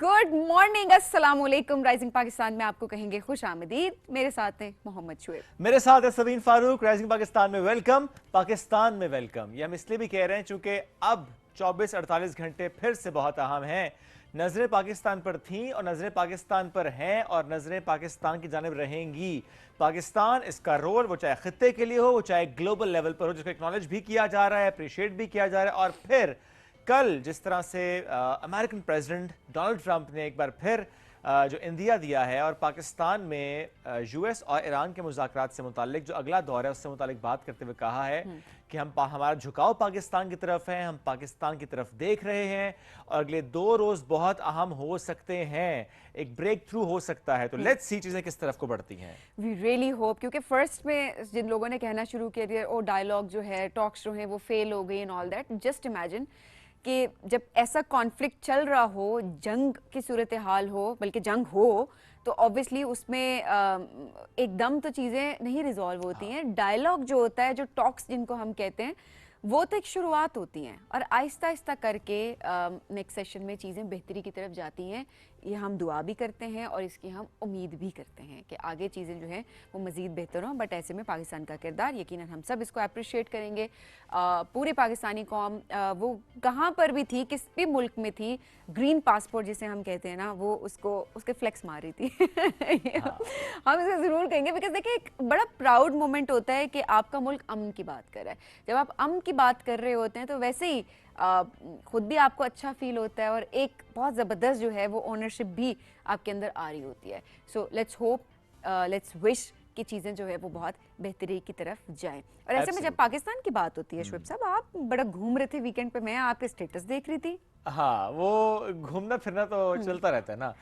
Good morning, अस्सलाम वालेकुम। Rising Pakistan में आपको कहेंगे खुश आमदीद। मेरे साथ हैं मोहम्मद शुएब, मेरे साथ है सबीन फारूक। राइजिंग पाकिस्तान में वेलकम, पाकिस्तान में वेलकम। ये हम इसलिए भी कह रहे हैं चूंकि अब 24-48 घंटे फिर से बहुत अहम हैं। नजरें पाकिस्तान पर थीं और नजरें पाकिस्तान पर हैं और नजरें पाकिस्तान की जानिब रहेंगी। पाकिस्तान, इसका रोल वो चाहे खित्ते के लिए हो, वो चाहे ग्लोबल लेवल पर हो, जिसको एक्नॉलेज भी किया जा रहा है, अप्रिशिएट भी किया जा रहा है। और फिर कल जिस तरह से अमेरिकन प्रेसिडेंट डोनाल्ड ट्रंप ने एक बार फिर जो इंदिया दिया है और पाकिस्तान में यूएस और ईरान के मुज़ाकरात से मुतालिक जो अगला दौर है उससे मुतालिक बात करते हुए कहा है कि हमारा झुकाव पाकिस्तान की तरफ है, हम पाकिस्तान की तरफ देख रहे हैं और अगले 2 रोज़ बहुत अहम हो सकते हैं, एक ब्रेक थ्रू हो सकता है। तो लेट्स सी चीज़ें किस तरफ को बढ़ती हैं। वी रियली होप, क्योंकि फर्स्ट में जिन लोगों ने कहना शुरू किया दिया और डायलॉग जो है, टॉक्स जो है वो फेल हो गई and all that, just imagine कि जब ऐसा कॉन्फ्लिक्ट चल रहा हो, जंग की सूरत हाल हो, बल्कि जंग हो, तो ऑब्वियसली उसमें एकदम तो चीज़ें नहीं रिजॉल्व होती हैं। डायलॉग जो होता है, जो टॉक्स जिनको हम कहते हैं, वो तो एक शुरुआत होती हैं और आहिस्ता आहिस्ता करके नेक्स्ट सेशन में चीज़ें बेहतरी की तरफ जाती हैं। ये हम दुआ भी करते हैं और इसकी हम उम्मीद भी करते हैं कि आगे चीज़ें जो हैं वो मज़ीद बेहतर हों। बट ऐसे में पाकिस्तान का किरदार यकीनन हम सब इसको अप्रिशिएट करेंगे। पूरी पाकिस्तानी कौम वो कहाँ पर भी थी, किस भी मुल्क में थी, ग्रीन पासपोर्ट जिसे हम कहते हैं ना, वो उसके फ्लेक्स मार रही थी। हम इसे ज़रूर कहेंगे बिकॉज देखिए एक बड़ा प्राउड मोमेंट होता है कि आपका मुल्क अमन की बात कर रहा है। जब आप अमन की बात कर रहे होते हैं तो वैसे ही खुद भी आपको अच्छा फील होता है और एक बहुत ज़बरदस्त जो है वो ओनरशिप भी आपके अंदर आ रही होती है। So let's hope, let's wish कि चीज़ें जो है वो बहुत बेहतरी की तरफ जाएं। और ऐसे में जब पाकिस्तान की बात होती है शुएब साहब, आप बड़ा घूम रहे थे वीकेंड पे, मैं आपके स्टेटस देख रही थी। हाँ, वो घूमना फिरना तो चलता रहता है ना।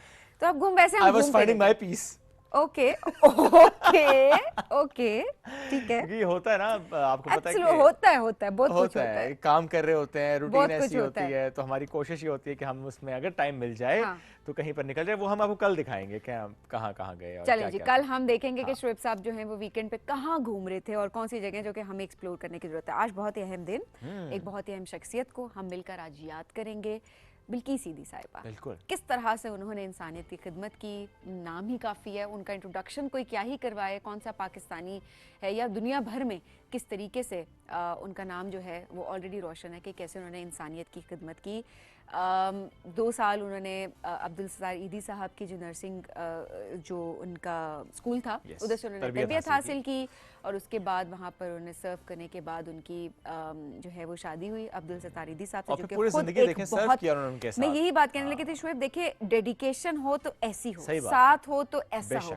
तो आप घूम, वैसे I was finding my peace. Okay okay okay, ठीक है। क्योंकि होता है ना, आपको पता है कि होता है बहुत कुछ होता है। काम कर रहे होते हैं, रूटीन ऐसी होती है। है, तो हमारी कोशिश ये होती है कि हम उसमें अगर टाइम मिल जाए तो कहीं पर निकल जाए। वो हम आपको कल दिखाएंगे कि हम कहाँ कहाँ गए और चलें जी, कल हम देखेंगे कि हाँ। शुएब साहब जो हैं वो वीकेंड पे कहाँ घूम रहे थे और कौन सी जगह जो कि हमें एक्सप्लोर करने की जरूरत है। आज बहुत ही अहम दिन, एक बहुत ही अहम शख्सियत को हम मिलकर आज याद करेंगे। बिल्किस सीधी साहिबा, बिल्कुल किस तरह से उन्होंने इंसानियत की खिदमत की, नाम ही काफ़ी है। उनका इंट्रोडक्शन कोई क्या ही करवाए, कौन सा पाकिस्तानी है या दुनिया भर में किस तरीके से उनका नाम जो है वो ऑलरेडी रोशन है कि कैसे उन्होंने इंसानियत की खिदमत की। 2 साल उन्होंने अब्दुल सत्तार ईदी साहब की जो नर्सिंग जो उनका स्कूल था उधर से उन्होंने तरबियत हासिल की और उसके बाद वहाँ पर उन्हें सर्व करने के बाद उनकी जो है वो शादी हुई अब्दुल सत्तार ईदी साहब से, जो कि खुद एक बहुत, मैं यही बात कहने लगी थी शुएब, देखिए डेडिकेशन हो तो ऐसी हो, साथ हो तो ऐसा हो।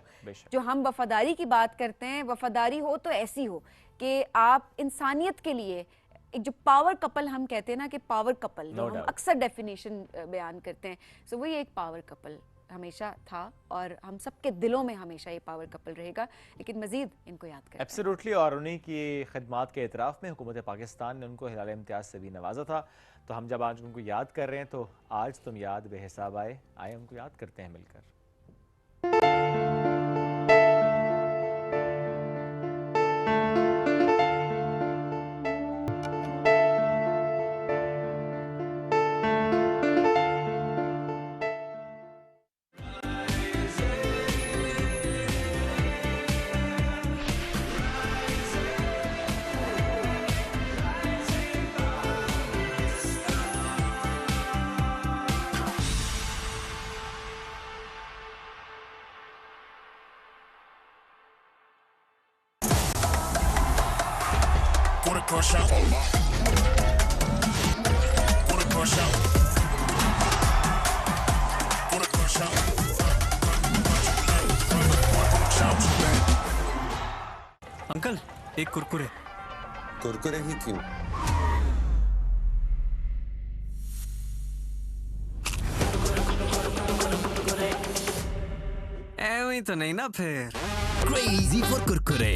जो हम वफादारी की बात करते हैं, वफादारी हो तो ऐसी हो कि आप इंसानियत के लिए एक जो पावर कपल हम कहते हैं ना, कि पावर कपल जो हम अक्सर डेफिनेशन बयान करते हैं, सो वही एक पावर कपल हमेशा था और हम सबके दिलों में हमेशा ये पावर कपल रहेगा। लेकिन मजीद इनको याद करें। एब्सोल्युटली, और उन्हीं की खिदमात के एतराफ़ में हुकूमत पाकिस्तान ने उनको हिलाल इम्तियाज़ से भी नवाजा था। तो हम जब आज उनको याद कर रहे हैं तो आज तुम याद बेहिसाब आए उनको याद करते हैं मिलकर। Crush out. Wanna crush out. Wanna crush out. Uncle, एक कुरकुरे। कुरकुरे ही क्यों? ऐਵੇਂ तो नहीं ना फिर। Crazy for Kurkure.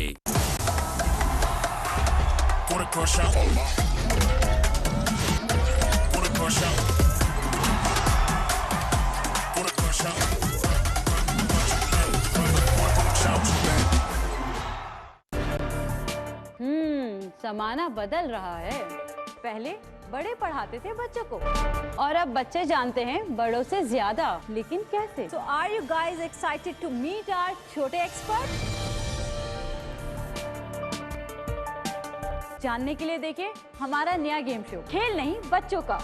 Wanna crush out. Wanna crush out. Wanna crush out. ज़माना बदल रहा है। पहले बड़े पढ़ाते थे बच्चों को और अब बच्चे जानते हैं बड़ों से ज्यादा, लेकिन कैसे? So are you guys excited to meet our छोटे एक्सपर्ट? जानने के लिए देखें हमारा नया गेम शो, खेल नहीं बच्चों का।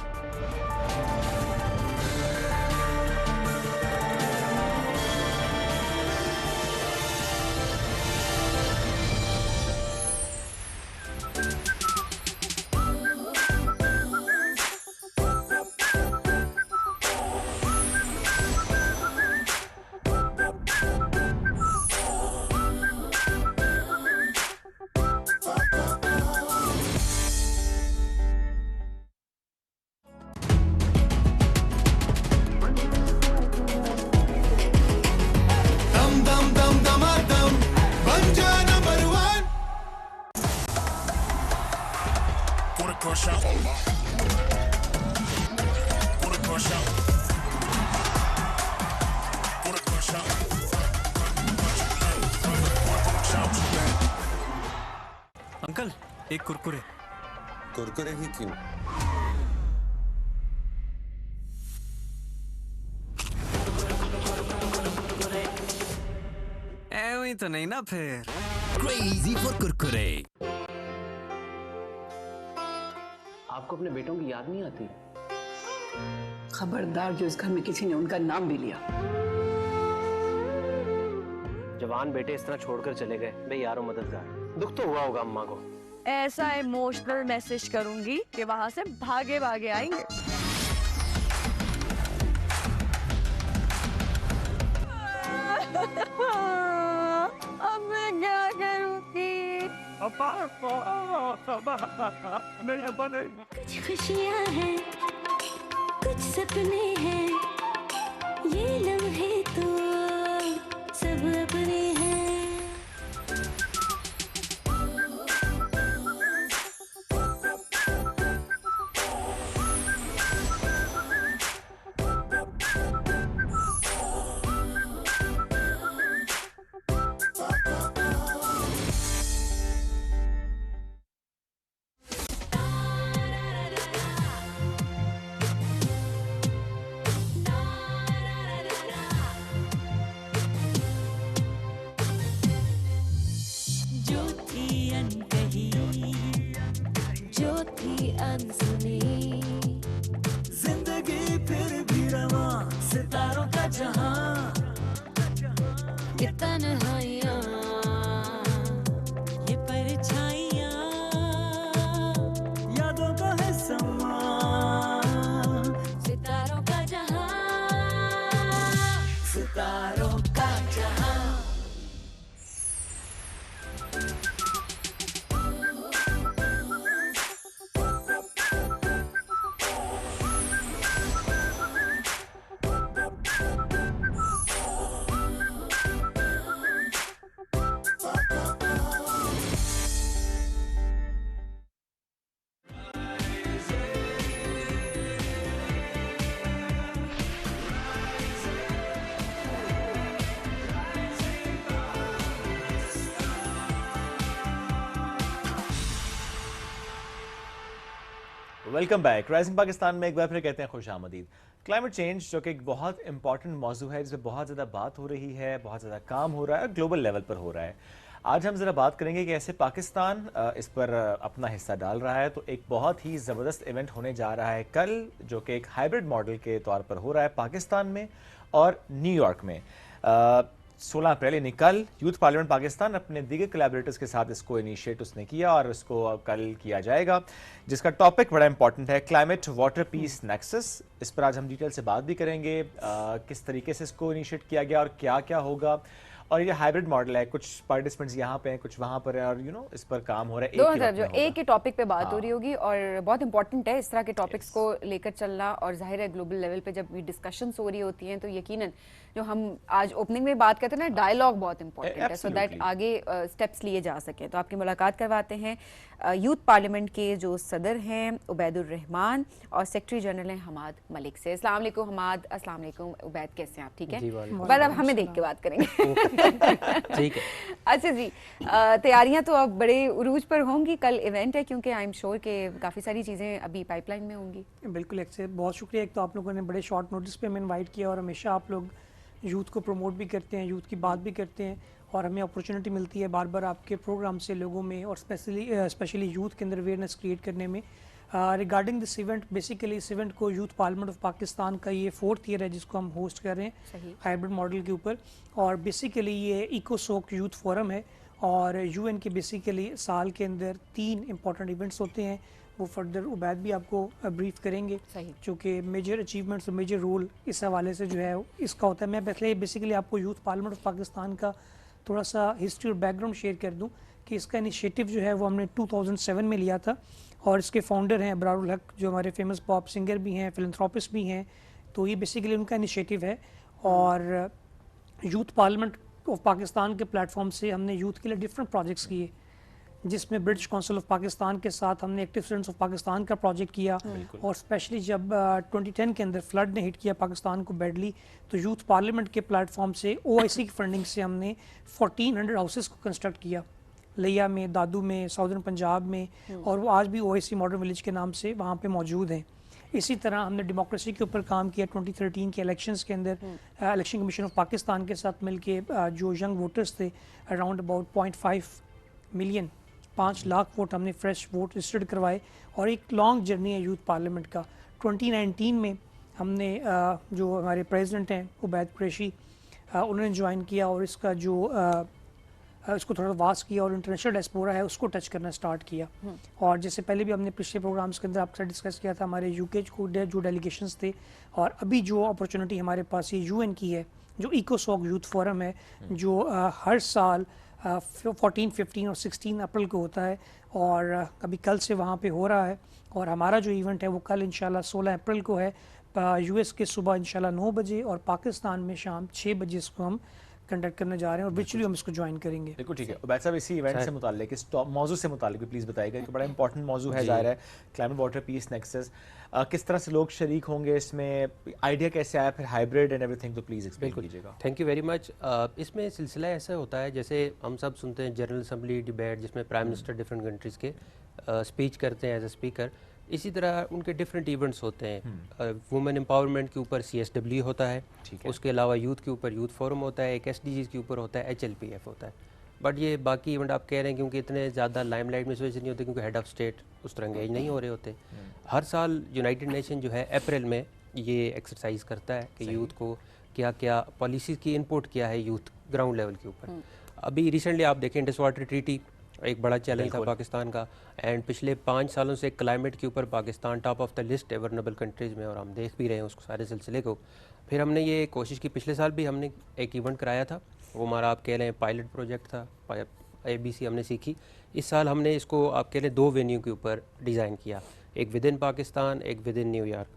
Wanna crush out. Wanna crush out. Wanna crush out. Wanna crush out. Uncle एक कुरकुरे। कुरकुरे ही क्यों? ऐਵੇਂ तो नहीं ना फिर। Crazy for Kurkure. आपको अपने बेटों की याद नहीं आती? खबरदार जो इस घर में किसी ने उनका नाम भी लिया। जवान बेटे इस तरह छोड़कर चले गए, बेयारो मददगार। दुख तो हुआ होगा अम्मा को। ऐसा इमोशनल मैसेज करूंगी कि वहां से भागे भागे आएंगे। अब मैं क्या करूंगी? कुछ खुशियाँ हैं, कुछ सपने हैं, ये लम्हे तो सब अपने हैं। जो थी अनकही, जो थी अनसुनी, जिंदगी फिर भी रवा, सितारों का जहां, ये तन्हाइयाँ, ये परछाइयां, यादों का है समा, सितारों का जहां, सितारों का जहां। Welcome back. राइजिंग पाकिस्तान में एक बार फिर कहते हैं खुश आमदीद। क्लाइमेट चेंज जो कि एक बहुत इंपॉर्टेंट मौजू है, जिसमें बहुत ज़्यादा बात हो रही है, बहुत ज़्यादा काम हो रहा है और ग्लोबल लेवल पर हो रहा है। आज हम ज़रा बात करेंगे कि ऐसे पाकिस्तान इस पर अपना हिस्सा डाल रहा है। तो एक बहुत ही ज़बरदस्त इवेंट होने जा रहा है कल, जो कि एक हाइब्रिड मॉडल के तौर पर हो रहा है पाकिस्तान में और न्यूयॉर्क में। 16 अप्रैल यानी कल यूथ पार्लियामेंट पाकिस्तान अपने दीगर कोलैबोरेटर्स के साथ इसको इनिशिएट उसने किया और इसको कल किया जाएगा, जिसका टॉपिक बड़ा इंपॉर्टेंट है, क्लाइमेट वाटर पीस नेक्सस। इस पर आज हम डिटेल से बात भी करेंगे, किस तरीके से इसको इनिशिएट किया गया और क्या क्या होगा। और ये हाइब्रिड मॉडल है, कुछ पार्टिसिपेंट्स यहाँ पे हैं, कुछ वहाँ पर हैं और इस पर काम हो रहा है। दोनों तरफ जो एक ही टॉपिक पे बात हो रही होगी और बहुत इंपॉर्टेंट है इस तरह के टॉपिक्स को लेकर चलना। और जाहिर है ग्लोबल लेवल पे जब भी डिस्कशंस हो रही होती हैं तो यकीनन जो हम आज ओपनिंग में बात करते हैं ना, डायलॉग बहुत इंपॉर्टेंट है, सो दैट आगे स्टेप्स लिए जा सकें। तो आपकी मुलाकात करवाते हैं यूथ पार्लियामेंट के जो सदर हैं उबैदुर रहमान और सेक्रेटरी जनरल हैं हमाद मलिक से। अस्सलाम वालेकुम हमाद। अस्सलाम वालेकुम उबैद, कैसे हैं आप? ठीक है, पर अब हमें देख के बात करेंगे। ठीक है। अच्छा जी, तैयारियां तो अब बड़े उरूज पर होंगी, कल इवेंट है क्योंकि आई एम श्योर कि काफ़ी सारी चीज़ें अभी पाइपलाइन में होंगी। बिल्कुल, एक से बहुत शुक्रिया। एक तो आप लोगों ने बड़े शॉर्ट नोटिस पे हमें इनवाइट किया और हमेशा आप लोग यूथ को प्रमोट भी करते हैं, यूथ की बात भी करते हैं और हमें अपॉर्चुनिटी मिलती है बार बार आपके प्रोग्राम से लोगों में और स्पेशली यूथ के अंदर अवेयरनेस क्रिएट करने में। रिगार्डिंग दिस इवेंट, बेसिकली इस इवेंट को यूथ पार्लियामेंट ऑफ पाकिस्तान का ये 4th ईयर है जिसको हम होस्ट कर रहे हैं हाइब्रिड मॉडल के ऊपर। और बेसिकली ये इकोसोक यूथ फोरम है और यूएन के बेसिकली साल के अंदर 3 इंपॉर्टेंट इवेंट्स होते हैं, वो फर्दर उबैद भी आपको ब्रीफ करेंगे क्योंकि मेजर अचीवमेंट्स और मेजर रोल इस हवाले से जो है इसका होता है। मैं पहले बेसिकली आपको यूथ पार्लियामेंट ऑफ पाकिस्तान का थोड़ा सा हिस्ट्री और बैकग्राउंड शेयर कर दूं कि इसका इनिशिएटिव जो है वो हमने 2007 में लिया था और इसके फाउंडर हैं अबरारुल हक जो हमारे फेमस पॉप सिंगर भी हैं, फिलैंथ्रोपिस्ट भी हैं, तो ये बेसिकली उनका इनिशिएटिव है। और यूथ पार्लियामेंट ऑफ पाकिस्तान के प्लेटफॉर्म से हमने यूथ के लिए डिफरेंट प्रोजेक्ट्स किए, जिसमें ब्रिटिश काउंसिल ऑफ पाकिस्तान के साथ हमने एक्टिव स्टूडेंट्स ऑफ पाकिस्तान का प्रोजेक्ट किया और स्पेशली जब 2010 के अंदर फ्लड ने हिट किया पाकिस्तान को बैडली, तो यूथ पार्लियामेंट के प्लेटफॉर्म से OIC की फंडिंग से हमने 1400 हाउसेस को कंस्ट्रक्ट किया, लिया में, दादू में, साउदर्न पंजाब में, और वो आज भी OIC मॉडर्न विलेज के नाम से वहाँ पे मौजूद हैं। इसी तरह हमने डेमोक्रेसी के ऊपर काम किया 2013 के इलेक्शंस के अंदर इलेक्शन कमीशन ऑफ पाकिस्तान के साथ मिलके जो यंग वोटर्स थे around about 0.5 million 5 lakh vote हमने फ्रेश वोट रजिस्टर्ड करवाए और एक लॉन्ग जर्नी है यूथ पार्लियामेंट का। 2019 में हमने जो हमारे प्रेसिडेंट हैं उबैद कुरैशी उन्होंने ज्वाइन किया और इसका जो इसको थोड़ा वास्ट किया और इंटरनेशनल डायस्पोरा है उसको टच करना स्टार्ट किया। और जैसे पहले भी हमने पिछले प्रोग्राम्स के अंदर आपके साथ डिस्कस किया था, हमारे यूके को जो डेलीगेशंस थे और अभी जो अपॉर्चुनिटी हमारे पास ये UN की है जो इकोसॉक यूथ फोरम है जो हर साल 14, 15 और 16 अप्रैल को होता है और अभी कल से वहाँ पे हो रहा है। और हमारा जो इवेंट है वो कल इंशाल्लाह 16 अप्रैल को है, US के सुबह इंशाल्लाह 9 बजे और पाकिस्तान में शाम 6 बजे इसको हम कंडक्ट करने जा रहे हैं और विचुअली हम इसको ज्वाइन करेंगे। बिल्कुल ठीक है। उबैद साहब, इसी इवेंट से मुताल्लिक, इस मौजू से मुताल्लिक भी प्लीज़ बताइएगा कि बड़ा इंपॉर्टेंट मौजू है, ज़ाहिर है क्लाइमेट वाटर पीस नेक्सस, किस तरह से लोग शरीक होंगे इसमें, आइडिया कैसे आया, फिर हाइब्रिड एंड एवरीथिंग, तो प्लीज़ एक्सप्लेन कीजिएगा। Thank you very much. इसमें सिलसिला ऐसा होता है जैसे हम सब सुनते हैं जनरल असम्बली डिबेट जिसमें प्राइम मिनिस्टर डिफरेंट कंट्रीज़ के स्पीच करते हैं एज ए स्पीकर, इसी तरह उनके डिफरेंट इवेंट्स होते हैं। वुमेन एम्पावरमेंट के ऊपर CSW होता है, उसके अलावा यूथ के ऊपर यूथ फोरम होता है, एक SDGs के ऊपर होता है, HLPF होता है। बट ये बाकी इवेंट आप कह रहे हैं क्योंकि इतने ज़्यादा लाइमलाइट में इस वजह से नहीं होते क्योंकि हेड ऑफ स्टेट उस तरह एंगेज नहीं हो रहे होते। हर साल यूनाइटेड नेशन जो है अप्रैल में ये एक्सरसाइज करता है कि यूथ को क्या क्या पॉलिसीज़ की इनपुट क्या है यूथ ग्राउंड लेवल के ऊपर। अभी रिसेंटली आप देखें इंडस वाटर ट्रीटी एक बड़ा चैलेंज था पाकिस्तान का, एंड पिछले 5 सालों से क्लाइमेट के ऊपर Pakistan top of the list है वल्नरेबल कंट्रीज़ में, और हम देख भी रहे हैं उसको सारे सिलसिले को। फिर हमने ये कोशिश की, पिछले साल भी हमने एक इवेंट कराया था, वो हमारा आप कह रहे हैं पायलट प्रोजेक्ट था, ABC हमने सीखी। इस साल हमने इसको आप कह रहे हैं 2 वेन्यू के ऊपर डिज़ाइन किया, एक विद इन पाकिस्तान, एक विद इन न्यूयॉर्क।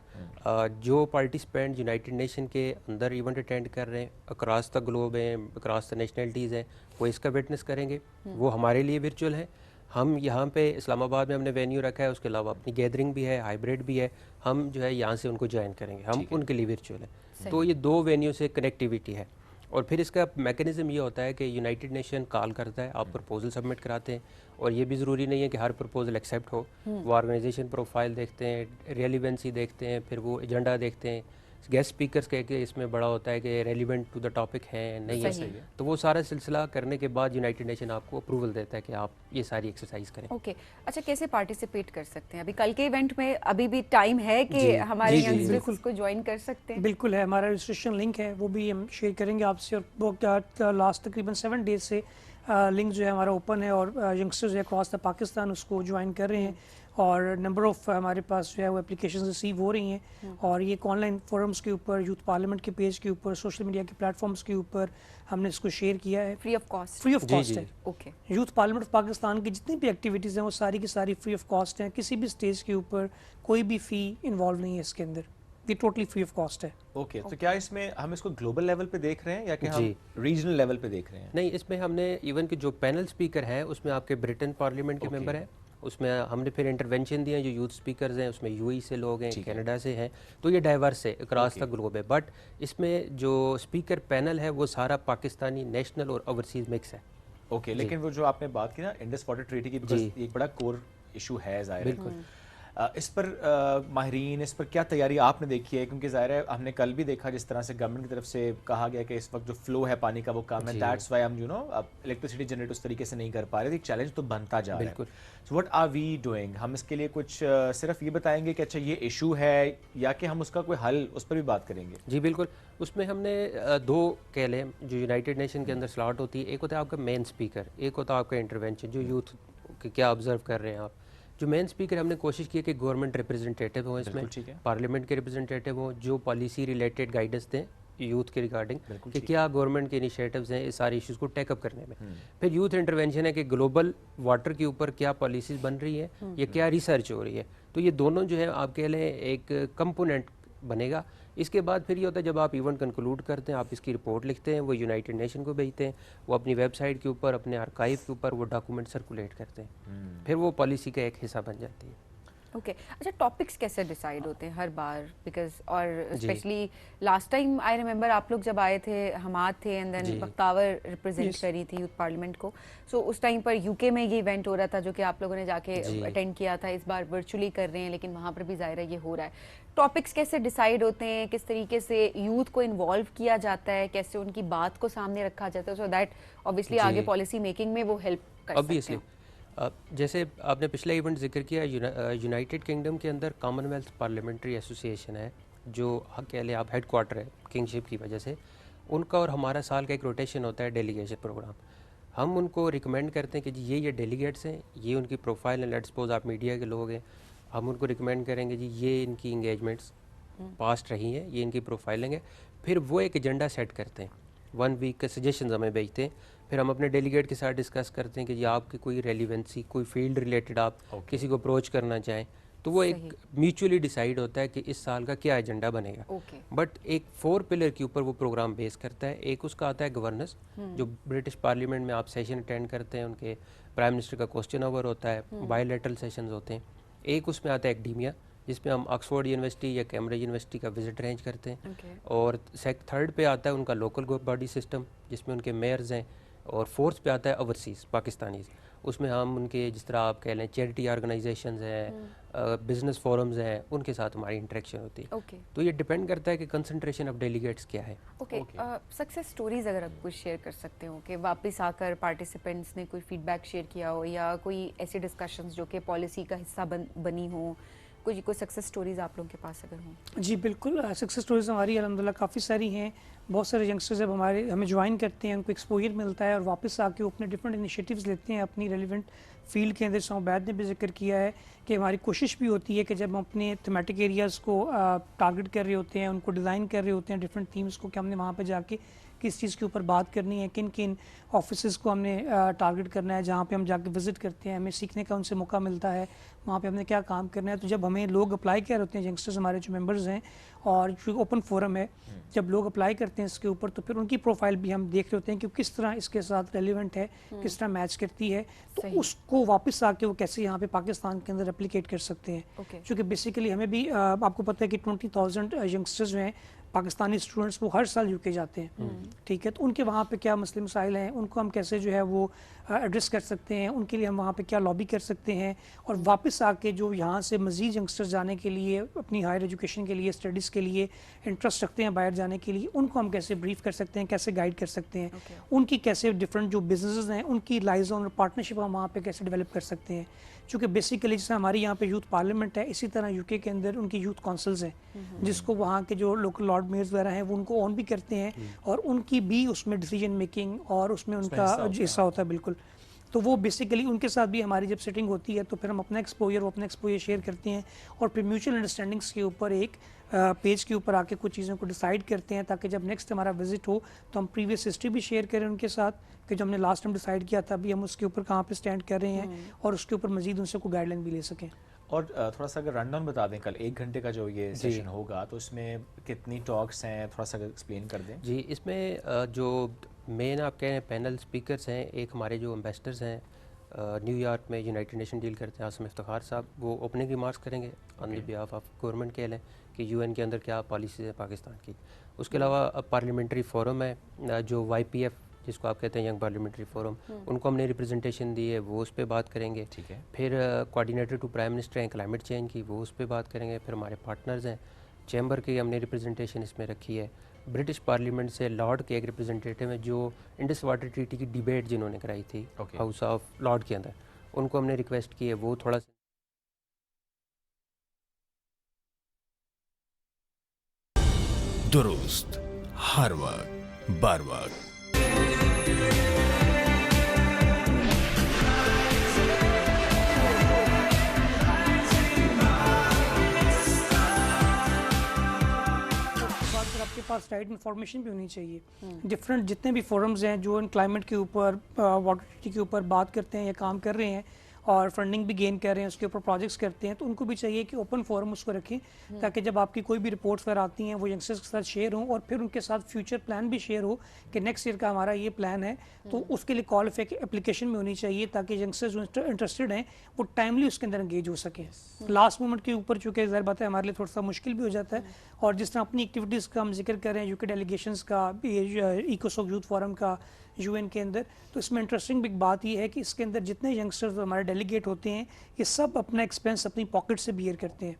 जो पार्टिसिपेंट यूनाइटेड नेशन के अंदर इवेंट अटेंड कर रहे हैं अक्रॉस द ग्लोब हैं, अक्रॉस द नेशनलिटीज़ हैं, वो इसका विटनेस करेंगे। वो हमारे लिए वर्चुअल है, हम यहाँ पे इस्लामाबाद में हमने वेन्यू रखा है, उसके अलावा अपनी गैदरिंग भी है, हाइब्रिड भी है, हम जो है यहाँ से उनको ज्वाइन करेंगे, हम उनके लिए वर्चुअल है। तो ये 2 वेन्यू से कनेक्टिविटी है। और फिर इसका मैकेनिज़्म ये होता है कि यूनाइटेड नेशन कॉल करता है, आप प्रपोजल सबमिट कराते हैं, और ये भी ज़रूरी नहीं है कि हर प्रपोजल एक्सेप्ट हो। वो ऑर्गेनाइजेशन प्रोफाइल देखते हैं, रेलिवेंसी देखते हैं, फिर वो एजेंडा देखते हैं, गेस्ट स्पीकर्स के इसमें बड़ा होता है कि रेलिवेंट टू द टॉपिक है नहीं है, तो वो सारा सिलसिला करने के बाद यूनाइटेड नेशन आपको अप्रूवल देता है कि आप ये सारी एक्सरसाइज करें। ओके, अच्छा कैसे पार्टिसिपेट कर सकते हैं? अभी कल के इवेंट में अभी भी टाइम है कि हमारे यंगस्टर्स को ज्वाइन कर सकते हैं? बिल्कुल है, हमारा रजिस्ट्रेशन लिंक है वो भी हम शेयर करेंगे आपसे, और वो लास्ट तकरीबन 7 डेज से लिंक जो है हमारा ओपन है और यंगस्टर्स अक्रॉस द पाकिस्तान उसको ज्वाइन कर रहे हैं और नंबर ऑफ़ हमारे पास जो है वो एप्लीकेशंस रिसीव हो रही हैं। और ये ऑनलाइन फोरम्स के ऊपर, यूथ पार्लियामेंट के पेज के ऊपर, सोशल मीडिया के प्लेटफॉर्म्स के ऊपर हमने इसको शेयर किया है। Free of cost? Free of cost है। Okay, youth parliament of Pakistan की जितनी भी एक्टिविटीज़ हैं वो सारी की सारी फ्री ऑफ कॉस्ट हैं, किसी भी स्टेज के ऊपर कोई भी फ़ी इन्वॉल्व नहीं है इसके अंदर, ये टोटली फ्री ऑफ कॉस्ट है। ओके, तो क्या इसमें हम इसको ग्लोबल लेवल पे देख रहे हैं या कि हम रीजनल लेवल पे देख रहे हैं? नहीं, इसमें हमने इवन के जो पैनल स्पीकर हैं उसमें आपके ब्रिटेन पार्लियामेंट के मेंबर हैं, उसमें हमने फिर इंटरवेंशन दिए हैं, जो यूथ स्पीकर्स हैं उसमें यूएई से लोग हैं, कनाडा से हैं, तो ये डाइवर्स है अक्रॉस द ग्लोब है। बट इसमें जो स्पीकर पैनल है वो सारा पाकिस्तानी, नेशनल और ओवरसीज मिक्स है। ओके, लेकिन वो जो आपने बात की ना इंडस वाटर ट्रीटी की, बिकॉज़ एक बड़ा कोर इशू है ज़ाहिर है। बिल्कुल। इस पर माहिरीन, इस पर क्या तैयारी आपने देखी है? क्योंकि ज़ाहिर है हमने कल भी देखा जिस तरह से गवर्नमेंट की तरफ से कहा गया कि इस वक्त जो फ्लो है पानी का वो कम है, दैट्स व्हाई हम अब इलेक्ट्रिसिटी जनरेट उस तरीके से नहीं कर पा रहे थे। चैलेंज तो बनता जा रहा है। So what are we doing? हम इसके लिए कुछ सिर्फ ये बताएंगे कि अच्छा ये इशू है, या कि हम उसका कोई हल, उस पर भी बात करेंगे? जी बिल्कुल, उसमें हमने दो कह लें जो यूनाइटेड नेशन के अंदर स्लॉट होती है, एक होता है आपका मेन स्पीकर, एक होता है आपका इंटरवेंशन, जो यूथ के क्या ऑब्जर्व कर रहे हैं आप। जो मेन स्पीकर हमने कोशिश की है कि गवर्नमेंट रिप्रेजेंटेटिव हो इसमें, पार्लियामेंट के रिप्रेजेंटेटिव हो, जो पॉलिसी रिलेटेड गाइडेंस दें यूथ के रिगार्डिंग कि क्या गवर्नमेंट के इनिशिएटिव्स हैं इस सारे इश्यूज़ को टेकअप करने में। फिर यूथ इंटरवेंशन है कि ग्लोबल वाटर के ऊपर क्या पॉलिसीज़ बन रही है या क्या रिसर्च हो रही है। तो ये दोनों जो है आप कह लें एक कंपोनेंट बनेगा। इसके बाद फिर ये होता है जब आप इवेंट कंक्लूड करते हैं, आप इसकी रिपोर्ट लिखते हैं, वो यूनाइटेड नेशन को भेजते हैं, वो अपनी वेबसाइट के ऊपर, अपने आर्काइव के ऊपर वो डॉक्यूमेंट सर्कुलेट करते हैं, फिर वो पॉलिसी का एक हिस्सा बन जाती है। ओके अच्छा, टॉपिक्स कैसे डिसाइड होते हैं हर बार? बिकॉज और specially last time I remember आप लोग जब आए थे, हमाद थे एंड देन बख्तावर रिप्रेजेंट करी थी यूथ पार्लियामेंट को। सो उस टाइम पर यूके में ये इवेंट हो रहा था जो कि आप लोगों ने जाके अटेंड किया था। इस बार वर्चुअली कर रहे हैं, लेकिन वहाँ पर भी ज़ाहिर है ये हो रहा है। टॉपिक्स कैसे डिसाइड होते हैं, किस तरीके से यूथ को इन्वॉल्व किया जाता है, कैसे उनकी बात को सामने रखा जाता है, सो दैट ऑब्वियसली आगे पॉलिसी मेकिंग में वो हेल्प कर सकते हैं? जैसे आपने पिछला इवेंट जिक्र किया, यूनाइटेड किंगडम के अंदर कॉमनवेल्थ पार्लियामेंट्री एसोसिएशन है, जो कह लें आप हेड क्वार्टर है किंगशिप की वजह से, उनका और हमारा साल का एक रोटेशन होता है डेलीगेशन प्रोग्राम। हम उनको रिकमेंड करते हैं कि जी ये डेलीगेट्स हैं, ये उनकी प्रोफाइल है, लेट्स सपोज आप मीडिया के लोग हैं, हम उनको रिकमेंड करेंगे जी ये इनकी इंगेजमेंट्स पास्ट रही हैं, ये इनकी प्रोफाइलिंग है। फिर वो एक एजेंडा सेट करते हैं, 1 वीक के सजेशन हमें भेजते हैं, फिर हम अपने डेलीगेट के साथ डिस्कस करते हैं कि जी आपकी कोई रेलिवेंसी, कोई फील्ड रिलेटेड आप किसी को अप्रोच करना चाहें, तो वो एक म्यूचुअली डिसाइड होता है कि इस साल का क्या एजेंडा बनेगा। बट एक 4 पिलर के ऊपर वो प्रोग्राम बेस करता है। एक उसका आता है गवर्नेंस, जो ब्रिटिश पार्लियामेंट में आप सेशन अटेंड करते हैं, उनके प्राइम मिनिस्टर का क्वेश्चन आवर होता है, बायलैटरल सेशंस होते हैं। एक उसमें आता है एकेडेमिया, जिसमें हम ऑक्सफोर्ड यूनिवर्सिटी या कैम्ब्रिज यूनिवर्सिटी का विजिट अरेंज करते हैं। और थर्ड पे आता है उनका लोकल बॉडी सिस्टम, जिसमें उनके मेयर्स हैं। और फोर्थ पे आता है ओवरसीज़ पाकिस्तानीज़, उसमें हम उनके जिस तरह आप कह लें चैरिटी ऑर्गेनाइजेशंस हैं, बिजनेस फोरम्स हैं, उनके साथ हमारी इंटरेक्शन होती है। तो ये डिपेंड करता है कि कंसंट्रेशन ऑफ डेलीगेट्स क्या है। सक्सेस स्टोरीज अगर आप कुछ शेयर कर सकते हो कि वापस आकर पार्टिसिपेंट्स ने कोई फीडबैक शेयर किया हो, या कोई ऐसी डिस्कशंस जो कि पॉलिसी का हिस्सा बनी हो, कोई सक्सेस स्टोरीज आप लोगों के पास अगर हों? जी बिल्कुल, सक्सेस स्टोरीज हमारी अल्हम्दुलिल्लाह काफ़ी सारी हैं। बहुत सारे यंगस्टर्स जब हमें ज्वाइन करते हैं, उनको एक्सपोजर मिलता है और वापस आके वो अपने डिफरेंट इनिशिएटिव्स लेते हैं अपनी रेलिवेंट फील्ड के अंदर। सौबैद ने भी जिक्र किया है कि हमारी कोशिश भी होती है कि जब हम अपने थीमेटिक एरियाज़ को टारगेट कर रहे होते हैं, उनको डिज़ाइन कर रहे होते हैं डिफरेंट थीम्स को, कि हमने वहाँ पर जाके किस चीज़ के ऊपर बात करनी है, किन किन ऑफिसेज़ को हमने टारगेट करना है, जहाँ पे हम जाके विज़िट करते हैं, हमें सीखने का उनसे मौका मिलता है, वहाँ पे हमने क्या काम करना है। तो जब हमें लोग अप्लाई कर रहे होते हैं, यंगस्टर्स हमारे जो मेंबर्स हैं, और जो ओपन फोरम है, जब लोग अप्लाई करते हैं इसके ऊपर, तो फिर उनकी प्रोफाइल भी हम देख रहे होते हैं कि किस तरह इसके साथ रेलिवेंट है, किस तरह मैच करती है, तो उसको वापस आके वो कैसे यहाँ पे पाकिस्तान के अंदर रेप्लिकेट कर सकते हैं। क्योंकि बेसिकली हमें भी आपको पता है कि 20,000 यंगस्टर्स जो हैं पाकिस्तानी स्टूडेंट्स, वो हर साल यूके जाते हैं, ठीक है। तो उनके वहाँ पे क्या मसले मसाइल हैं, उनको हम कैसे जो है वो एड्रेस कर सकते हैं, उनके लिए हम वहाँ पे क्या लॉबी कर सकते हैं, और वापस आके जो यहाँ से मज़ीद यंगस्टर्स जाने के लिए, अपनी हायर एजुकेशन के लिए, स्टडीज़ के लिए इंटरेस्ट रखते हैं बाहर जाने के लिए, उनको हम कैसे ब्रीफ कर सकते हैं, कैसे गाइड कर सकते हैं, उनकी कैसे डिफरेंट जो बिजनेस हैं उनकी लाइजन और पार्टनरशिप हम वहाँ पर कैसे डेवलप कर सकते हैं। चूँकि बेसिकली जैसे हमारे यहाँ पे यूथ पार्लियामेंट है, इसी तरह यूके के अंदर उनकी यूथ काउंसिल्स हैं, जिसको वहाँ के जो लोकल लॉर्ड मेयर्स वगैरह हैं वो उनको ऑन भी करते हैं, और उनकी भी उसमें डिसीजन मेकिंग और उसमें उनका हिस्सा होता है। बिल्कुल, तो वो बेसिकली उनके साथ भी हमारी जब सेटिंग होती है, तो फिर हम अपना एक्सपोजर, वो अपना एक्सपोजर शेयर करते हैं, और फिर म्यूचुअल अंडरस्टैंडिंग्स के ऊपर एक पेज के ऊपर आके कुछ चीज़ों को डिसाइड करते हैं, ताकि जब नेक्स्ट हमारा विजिट हो तो हम प्रीवियस हिस्ट्री भी शेयर करें उनके साथ, कि जो हमने लास्ट टाइम डिसाइड किया था, अभी हम उसके ऊपर कहाँ पे स्टैंड कर रहे हैं, और उसके ऊपर मजीद उनसे कोई गाइडलाइन भी ले सकें। और थोड़ा सा अगर रनडाउन बता दें, कल 1 घंटे का जो ये सेशन होगा, तो इसमें कितनी टॉक्स हैं, थोड़ा सा एक्सप्लेन कर दें। जी, इसमें जो मेन आप कह रहे हैं पैनल स्पीकर्स हैं, एक हमारे जो एम्बेसडर्स हैं न्यूयॉर्क में यूनाइटेड नेशन डील करते हैं आसिम इफ्तिखार साहब, वो ओपनिंग रिमार्क्स करेंगे on the behalf of government के लिए कि यूएन के अंदर क्या पॉलिसीज़ है पाकिस्तान की। उसके अलावा अब पार्लियामेंट्री फोरम है जो YPF जिसको आप कहते हैं यंग पार्लियामेंट्री फोरम, उनको हमने रिप्रेजेंटेशन दी है, वो उस पर बात करेंगे। ठीक है। फिर कोऑर्डिनेटर टू प्राइम मिनिस्टर हैं क्लाइमेट चेंज की, वो उस पर बात करेंगे। फिर हमारे पार्टनर्स हैं चैम्बर की, हमने रिप्रेजेंटेशन इसमें रखी है। ब्रिटिश पार्लियामेंट से लॉर्ड के एक रिप्रेजेंटेटिव हैं जो इंडस वाटर ट्रीटी की डिबेट जिन्होंने कराई थी हाउस ऑफ लॉर्ड के अंदर, उनको हमने रिक्वेस्ट की है वो थोड़ा सा दुरुस्त हर वक्त बर वक्त। आपके पास राइट इन्फॉर्मेशन भी होनी चाहिए। डिफरेंट जितने भी फोरम्स हैं जो इन क्लाइमेट के ऊपर वाटर ट्रीटी के ऊपर बात करते हैं या काम कर रहे हैं और फंडिंग भी गेन कर रहे हैं, उसके ऊपर प्रोजेक्ट्स करते हैं, तो उनको भी चाहिए कि ओपन फोरम उसको रखें ताकि जब आपकी कोई भी रिपोर्ट्स वगैरह आती हैं वो यंगस्टर्स के साथ शेयर हों और फिर उनके साथ फ्यूचर प्लान भी शेयर हो कि नेक्स्ट ईयर का हमारा ये प्लान है, तो उसके लिए क्वालिफाई एप्लीकेशन भी होनी चाहिए ताकि यंगस्टर्स जो इंटरेस्टेड हैं वो टाइमली उसके अंदर एंगेज हो सकें। लास्ट मोमेंट के ऊपर चूँकि ज़ाहिर बात है हमारे लिए थोड़ा सा मुश्किल भी हो जाता है, और जिस तरह अपनी एक्टिविटीज़ का हम जिक्र कर रहे हैं यूके डेलीगेशंस का, इकोसॉक यूथ फोरम का यूएन के अंदर, तो इसमें इंटरेस्टिंग बिग बात ये है कि इसके अंदर जितने यंगस्टर्स हमारे डेलीगेट होते हैं ये सब अपना एक्सपेंस अपनी पॉकेट से बियर करते हैं।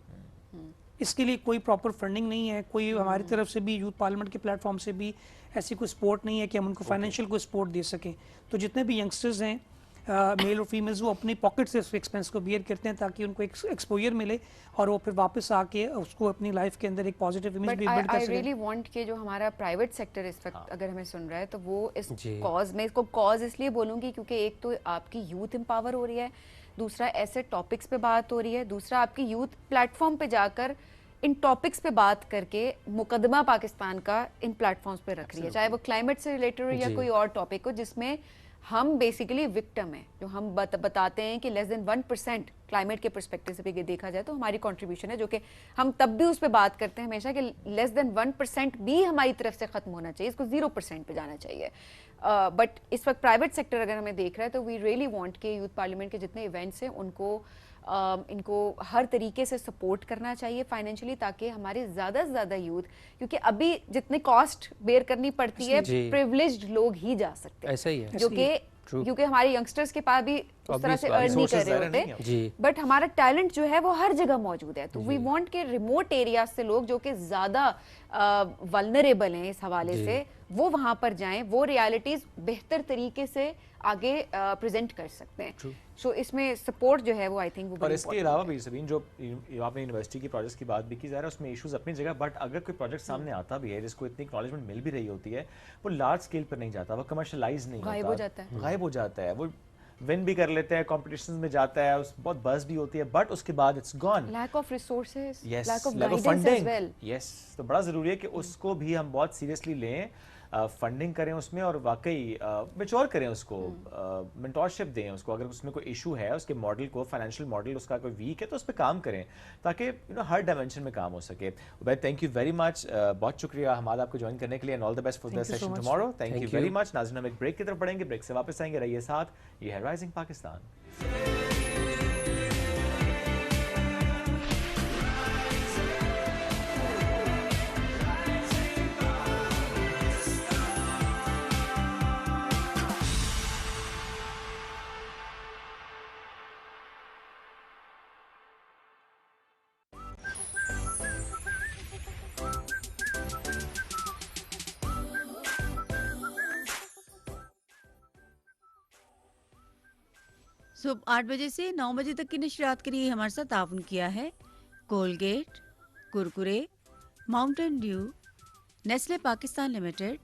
इसके लिए कोई प्रॉपर फंडिंग नहीं है, कोई हमारी तरफ से भी यूथ पार्लियामेंट के प्लेटफॉर्म से भी ऐसी कोई सपोर्ट नहीं है कि हम उनको फाइनेंशियल कोई सपोर्ट दे सकें। तो जितने भी यंगस्टर्स हैं मेल और फीमेल्स वो अपनी पॉकेट से उस एक्सपेंस को बियर करते हैं ताकि उनको एक एक्सपोजर मिले और वो फिर वापस आके उसको अपनी लाइफ के अंदर एक पॉजिटिव इमेज भी बिल्ड कर सकें। आई रियली वांट कि जो हमारा प्राइवेट सेक्टर इस वक्त अगर हमें सुन रहा है तो वो इस कॉज में, इसको कॉज इसलिए बोलूँगी क्योंकि एक तो आपकी यूथ एम्पावर हो रही है, दूसरा ऐसे टॉपिक्स पे बात हो रही है, दूसरा आपकी यूथ प्लेटफॉर्म पे जाकर इन टॉपिक्स पे बात करके मुकदमा पाकिस्तान का इन प्लेटफॉर्म्स पे रख रही है, चाहे वो क्लाइमेट से रिलेटेड हो या कोई और टॉपिक हो जिसमें हम बेसिकली विक्टिम हैं। जो हम बताते हैं कि लेस देन 1% क्लाइमेट के पर्सपेक्टिव से भी देखा जाए तो हमारी कंट्रीब्यूशन है, जो कि हम तब भी उस पर बात करते हैं हमेशा कि लेस देन 1% भी हमारी तरफ से ख़त्म होना चाहिए, इसको 0% पे जाना चाहिए। बट इस वक्त प्राइवेट सेक्टर अगर हमें देख रहा है तो वी रियली वांट के यूथ पार्लियामेंट के जितने इवेंट्स हैं उनको इनको हर तरीके से सपोर्ट करना चाहिए फाइनेंशियली, ताकि हमारे ज़्यादा से ज़्यादा यूथ, क्योंकि अभी जितनी कॉस्ट बेयर करनी पड़ती है प्रिविलेज्ड लोग ही जा सकते हैं, ऐसा ही है जो कि क्योंकि हमारे यंगस्टर्स के पास भी उस तरह से अर्न नहीं कर रहे होते, बट हमारा टैलेंट जो है वो हर जगह मौजूद है। तो वी वांट के रिमोट एरियाज से लोग जो कि ज़्यादा वल्नरेबल हैं इस हवाले से वो वहाँ पर जाएं, वो रियलिटीज़ बेहतर तरीके से आगे प्रेजेंट कर सकते हैं। सो इसमें सपोर्ट जो है वो आई थिंक वो, और इसके अलावा भी सबीन जो आपने यूनिवर्सिटी की प्रोजेक्ट्स की बात भी की जा रहा है उसमें इश्यूज अपनी जगह, बट अगर कोई प्रोजेक्ट सामने आता भी है जिसको इतनी एक्नॉलेजमेंट मिल भी रही होती है वो लार्ज स्केल पर नहीं जाता, वो कमर्शलाइज नहीं होता, गायब हो जाता है, वो विन भी कर लेते हैं, कॉम्पिटिशंस में जाता है, उस बहुत बज़ भी होती है, बट उसके बाद it's gone. Lack of resources, lack of funding, yes, तो बड़ा ज़रूरी है कि उसको भी हम बहुत सीरियसली लें, फंडिंग करें उसमें और वाकई मैच्योर करें उसको, मेंटरशिप दें उसको। अगर उसमें कोई इशू है उसके मॉडल को, फाइनेंशियल मॉडल उसका कोई वीक है तो उस पर काम करें ताकि हर डायमेंशन में काम हो सके। Ubaid, thank you very much, बहुत शुक्रिया हमाद आपको ज्वाइन करने के लिए and all the best for the session tomorrow. Thank you very much. नाज़रीन, हम एक ब्रेक की तरफ बढ़ेंगे, ब्रेक से वापस आएंगे, रहिए साथ, ये है राइजिंग पाकिस्तान। सुबह 8 बजे से 9 बजे तक की नशरियात के लिए हमारे साथ ताउन किया है Colgate, Kurkure, Mountain Dew, Nestle Pakistan limited,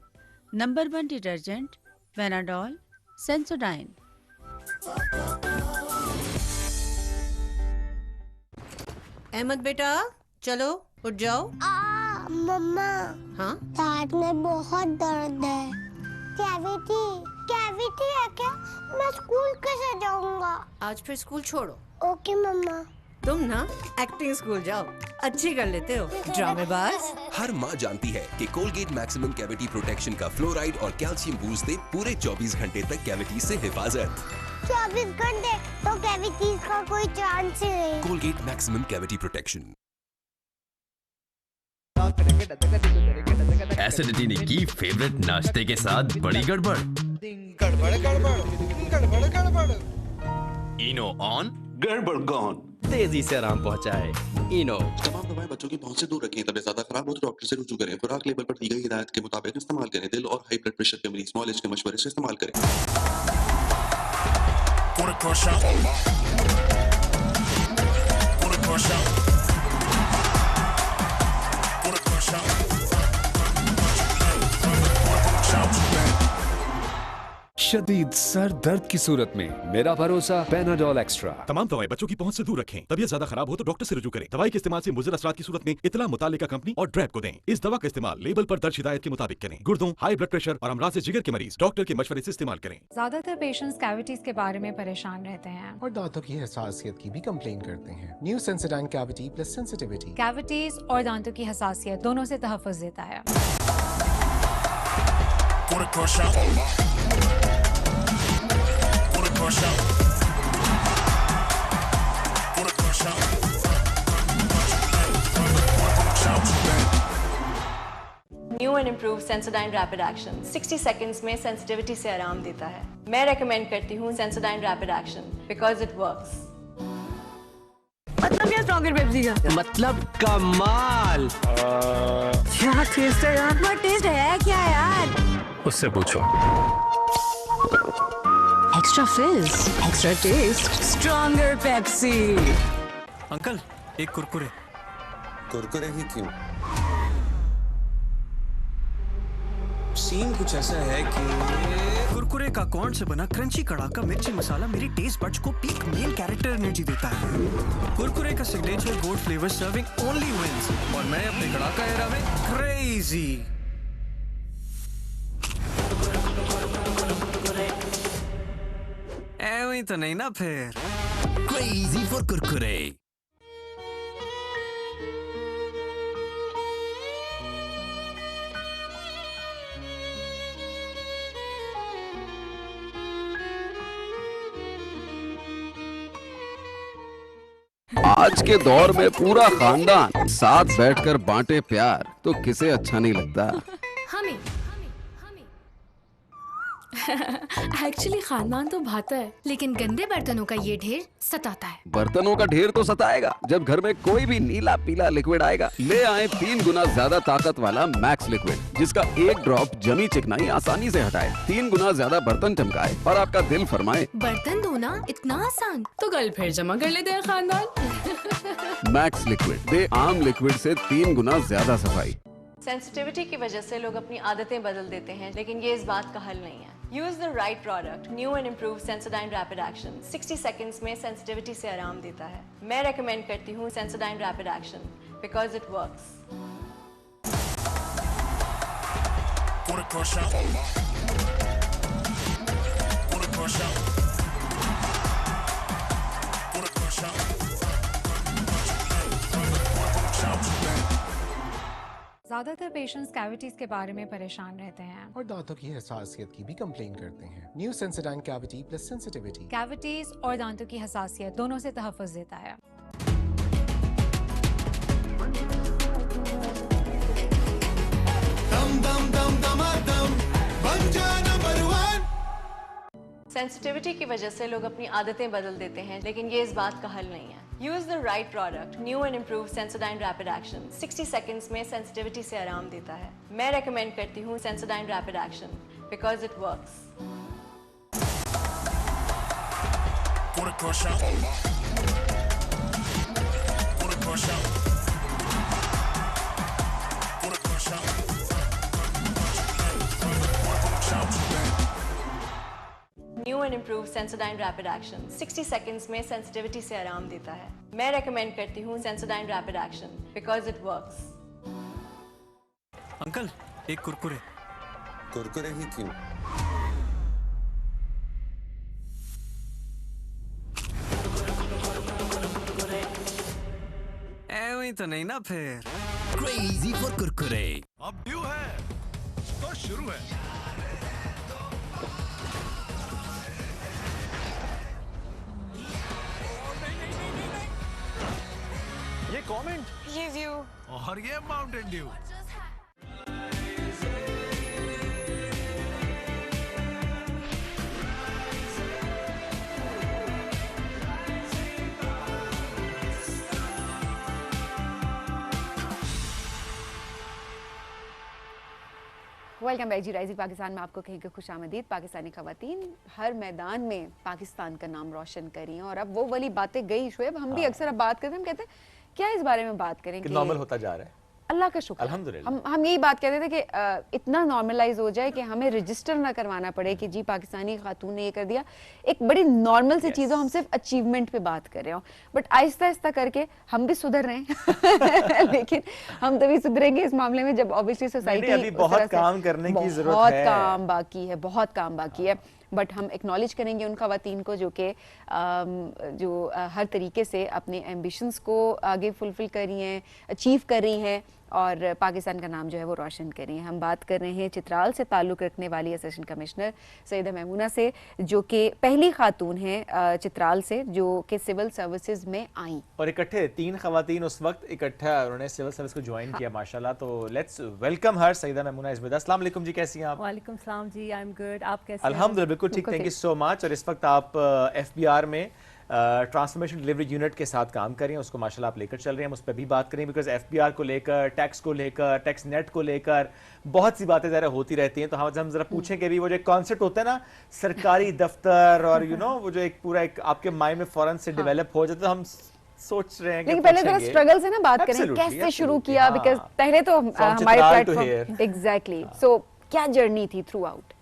number 1 detergent, Panadol, Sensodyne. Ahmed बेटा चलो उठ जाओ। मम्मा, हाँ दांत में बहुत दर्द है। कैविटी है क्या? मैं स्कूल कैसे जाऊंगा? आज फिर स्कूल छोड़ो। ओके मम्मा। तुम ना एक्टिंग स्कूल जाओ, अच्छी कर लेते हो ड्रामेबाज। हर माँ जानती है कि कोलगेट मैक्सिमम कैविटी प्रोटेक्शन का फ्लोराइड और कैल्शियम बूस्ट दे पूरे 24 घंटे तक कैविटी से हिफाजत। 24 घंटे तो कैविटीज का कोई चांस ही नहीं। Colgate maximum cavity protection. Acidity ने की फेवरेट नाश्ते के साथ बड़ी गड़बड़। गड़बड़ गड़बड़ गड़बड़ गड़बड़। इनो ऑन, गड़बड़ गॉन। तेजी से आराम पहुंचाए। इनो। तमाम दवाएं बच्चों की पहुंच से दूर रखें। तबीयत ज्यादा खराब हो तो डॉक्टर से रुजू करें। खुराक लेबल पर दी गई हिदायत के मुताबिक इस्तेमाल करें। दिल और हाई ब्लड प्रेशर के मरीज नॉलेज के मशवरे से इस्तेमाल करें। शदीद सर दर्द की सूरत में मेरा भरोसा पैनाडोल एक्स्ट्रा। तमाम दवाएं बच्चों की पहुंच से दूर रखें। तबीयत ज्यादा खराब हो तो डॉक्टर से रुजू करें। दवाई के इस्तेमाल से मुज़र असरात की सूरत में इतला मुतालिका कंपनी और ड्रैप को दें। इस दवा का इस्तेमाल लेबल पर दर्ज हिदायत के मुताबिक करें। गुर्दों, हाई ब्लड प्रेशर और अमराज से जिगर के मरीज डॉक्टर के मशवरे से इस्तेमाल करें। ज्यादातर पेशेंट्स कैविटीज के बारे में परेशान रहते हैं और दांतों की हसासियत की भी कंप्लेन करते हैं। New Sensodyne cavity plus sensitivity cavities और दांतों की हसासियत दोनों से तहफ़्फ़ुज़ देता है। New and improve Sensodyne rapid action 60 seconds में सेंसिटिविटी से आराम देता है। मैं रेकमेंड करती हूँ Sensodyne rapid action because it works. मतलब क्या स्ट्रॉन्गर पेप्सी का? मतलब कमाल। क्या टेस्ट है यार? बहुत टेस्ट है क्या यार? उससे पूछो। Extra fizz, extra taste, stronger Pepsi. Uncle एक कुरकुरे। कुरकुरे ही क्यों? सीन कुछ ऐसा है कि कुरकुरे का कॉर्न से बना क्रंची कड़ाका मिर्ची मसाला मेरी टेस्ट बड्स को पीक मेन कैरेक्टर एनर्जी देता है। कुरकुरे का signature gold flavour serving only wins और मैं अपने कड़ाका एरा में क्रेजी। ऐਵੇਂ तो नहीं ना फिर। Crazy for Kurkure. आज के दौर में पूरा खानदान साथ बैठकर बांटे प्यार तो किसे अच्छा नहीं लगता। हमें एक्चुअली खानदान तो भाता है, लेकिन गंदे बर्तनों का ये ढेर सताता है। बर्तनों का ढेर तो सताएगा जब घर में कोई भी नीला पीला लिक्विड आएगा। ले आए 3 गुना ज्यादा ताकत वाला मैक्स लिक्विड, जिसका एक ड्रॉप जमी चिकनाई आसानी से हटाए, 3 गुना ज्यादा बर्तन चमकाए और आपका दिल फरमाए बर्तन धोना इतना आसान, तो कल फिर जमा कर लेते हैं खानदान। मैक्स लिक्विड दे आम लिक्विड से 3 गुना ज्यादा सफाई। सेंसिटिविटी की वजह से लोग अपनी आदतें बदल देते हैं, लेकिन ये इस बात का हल नहीं है। Use the right product. New and improve Sensodyne rapid action 60 seconds में सेंसिटिविटी से आराम देता है। मैं रेकमेंड करती हूँ Sensodyne rapid action because it works. ज्यादातर पेशेंट्स कैविटीज के बारे में परेशान रहते हैं और दांतों की हसासियत की भी कंप्लेन करते हैं। New Sensodyne cavity plus sensitivity cavities और दांतों की हसासियत दोनों से तहफ़्फ़ुज़ देता है। सेंसिटिविटी की वजह से लोग अपनी आदतें बदल देते हैं, लेकिन ये इस बात का हल नहीं है। Use the right product. New and improve Sensodyne rapid action 60 seconds में सेंसिटिविटी से आराम देता है। मैं रेकमेंड करती हूँ Sensodyne rapid action because it works. New and improve Sensodyne rapid action 60 seconds में सेंसिटिविटी से आराम देता है। मैं रेकमेंड करती हूँ Sensodyne rapid action because it works. Uncle एक कुरकुरे। कुरकुरे ही क्यों? तो नहीं ना फिर? Crazy for Kurkure. अब ड्यू है तो शुरू है। ये कमेंट, ये व्यू और ये माउंटेन ड्यू। वेलकम बैक जी। राइजिंग पाकिस्तान में आपको कहीं खुश आमदीद। पाकिस्तानी खवातीन हर मैदान में पाकिस्तान का नाम रोशन करी हैं और अब वो वाली बातें गई शुएब, हम भी अक्सर अब बात करते हैं, हम कहते हैं क्या इस बारे में बात करें कि नॉर्मल होता जा रहा है। अल्लाह का शुक्र, अल्हम्दुलिल्लाह। हम यही बात कहते थे कि इतना नॉर्मलाइज हो जाए कि हमें रजिस्टर ना करवाना पड़े कि जी पाकिस्तानी खातून ने ये कर दिया। एक बड़ी नॉर्मल सी चीज़ हो, हम सिर्फ अचीवमेंट पे बात कर रहे हो, बट आहिस्ता आहिस्ता करके हम भी सुधर रहे हैं लेकिन हम तभी सुधरेंगे इस मामले में जब ऑब्वियसली सोसाइटी अभी बहुत काम करने की जरूरत है, बहुत काम बाकी है, बहुत काम बाकी है। बट हम एक्नॉलेज करेंगे उन खवातीन को जो कि हर तरीके से अपने एम्बिशंस को आगे फुलफिल कर रही हैं, अचीव कर रही हैं और पाकिस्तान का नाम जो है वो रोशन कर रही हैं। हम बात कर रहे हैं चित्राल से ताल्लुक़ रखने वाली असिस्टेंट कमिश्नर सईदा मैमूना से, जो कि पहली खातून हैं चित्राल से जो कि सिविल सर्विसेज में आई। और इकट्ठे 3 खवातीन उस वक्त इकट्ठा उन्होंने सिविल सर्विस को ज्वाइन किया माशाल्लाह। तो let's welcome her. Saeeda Maimoona is with us. अस्सलाम वालेकुम जी, कैसी हैं आप? वालेकुम सलाम जी, आई एम गुड, आप कैसे हैं? अल्हम्दुलिल्लाह बिल्कुल ठीक, थैंक यू सो मच। और इस वक्त आप एफबीआर में ट्रांसफॉर्मेशन डिलीवरी यूनिट के साथ काम कर रही हैं, उसको माशाल्लाह आप लेकर चल रहे हैं। हम उस पर भी बात करें बिकॉज एफबीआर को लेकर, टैक्स को लेकर, टैक्स नेट को लेकर बहुत सी बातें ज़रा होती रहती हैं। तो हम ज़रा पूछें कि अभी वो जो एक कॉन्सेप्ट होता है ना सरकारी दफ्तर और वो जो एक पूरा एक आपके माइंड में फौरन से डेवलप हो जाता है, तो हम सोच रहे हैं कि लेकिन पहले जरा स्ट्रगल से ना बात करें, कैसे शुरू किया, बिकॉज पहले तो हमारे प्लेटफॉर्म एग्जैक्टली, सो क्या जर्नी थी थ्रू आउट?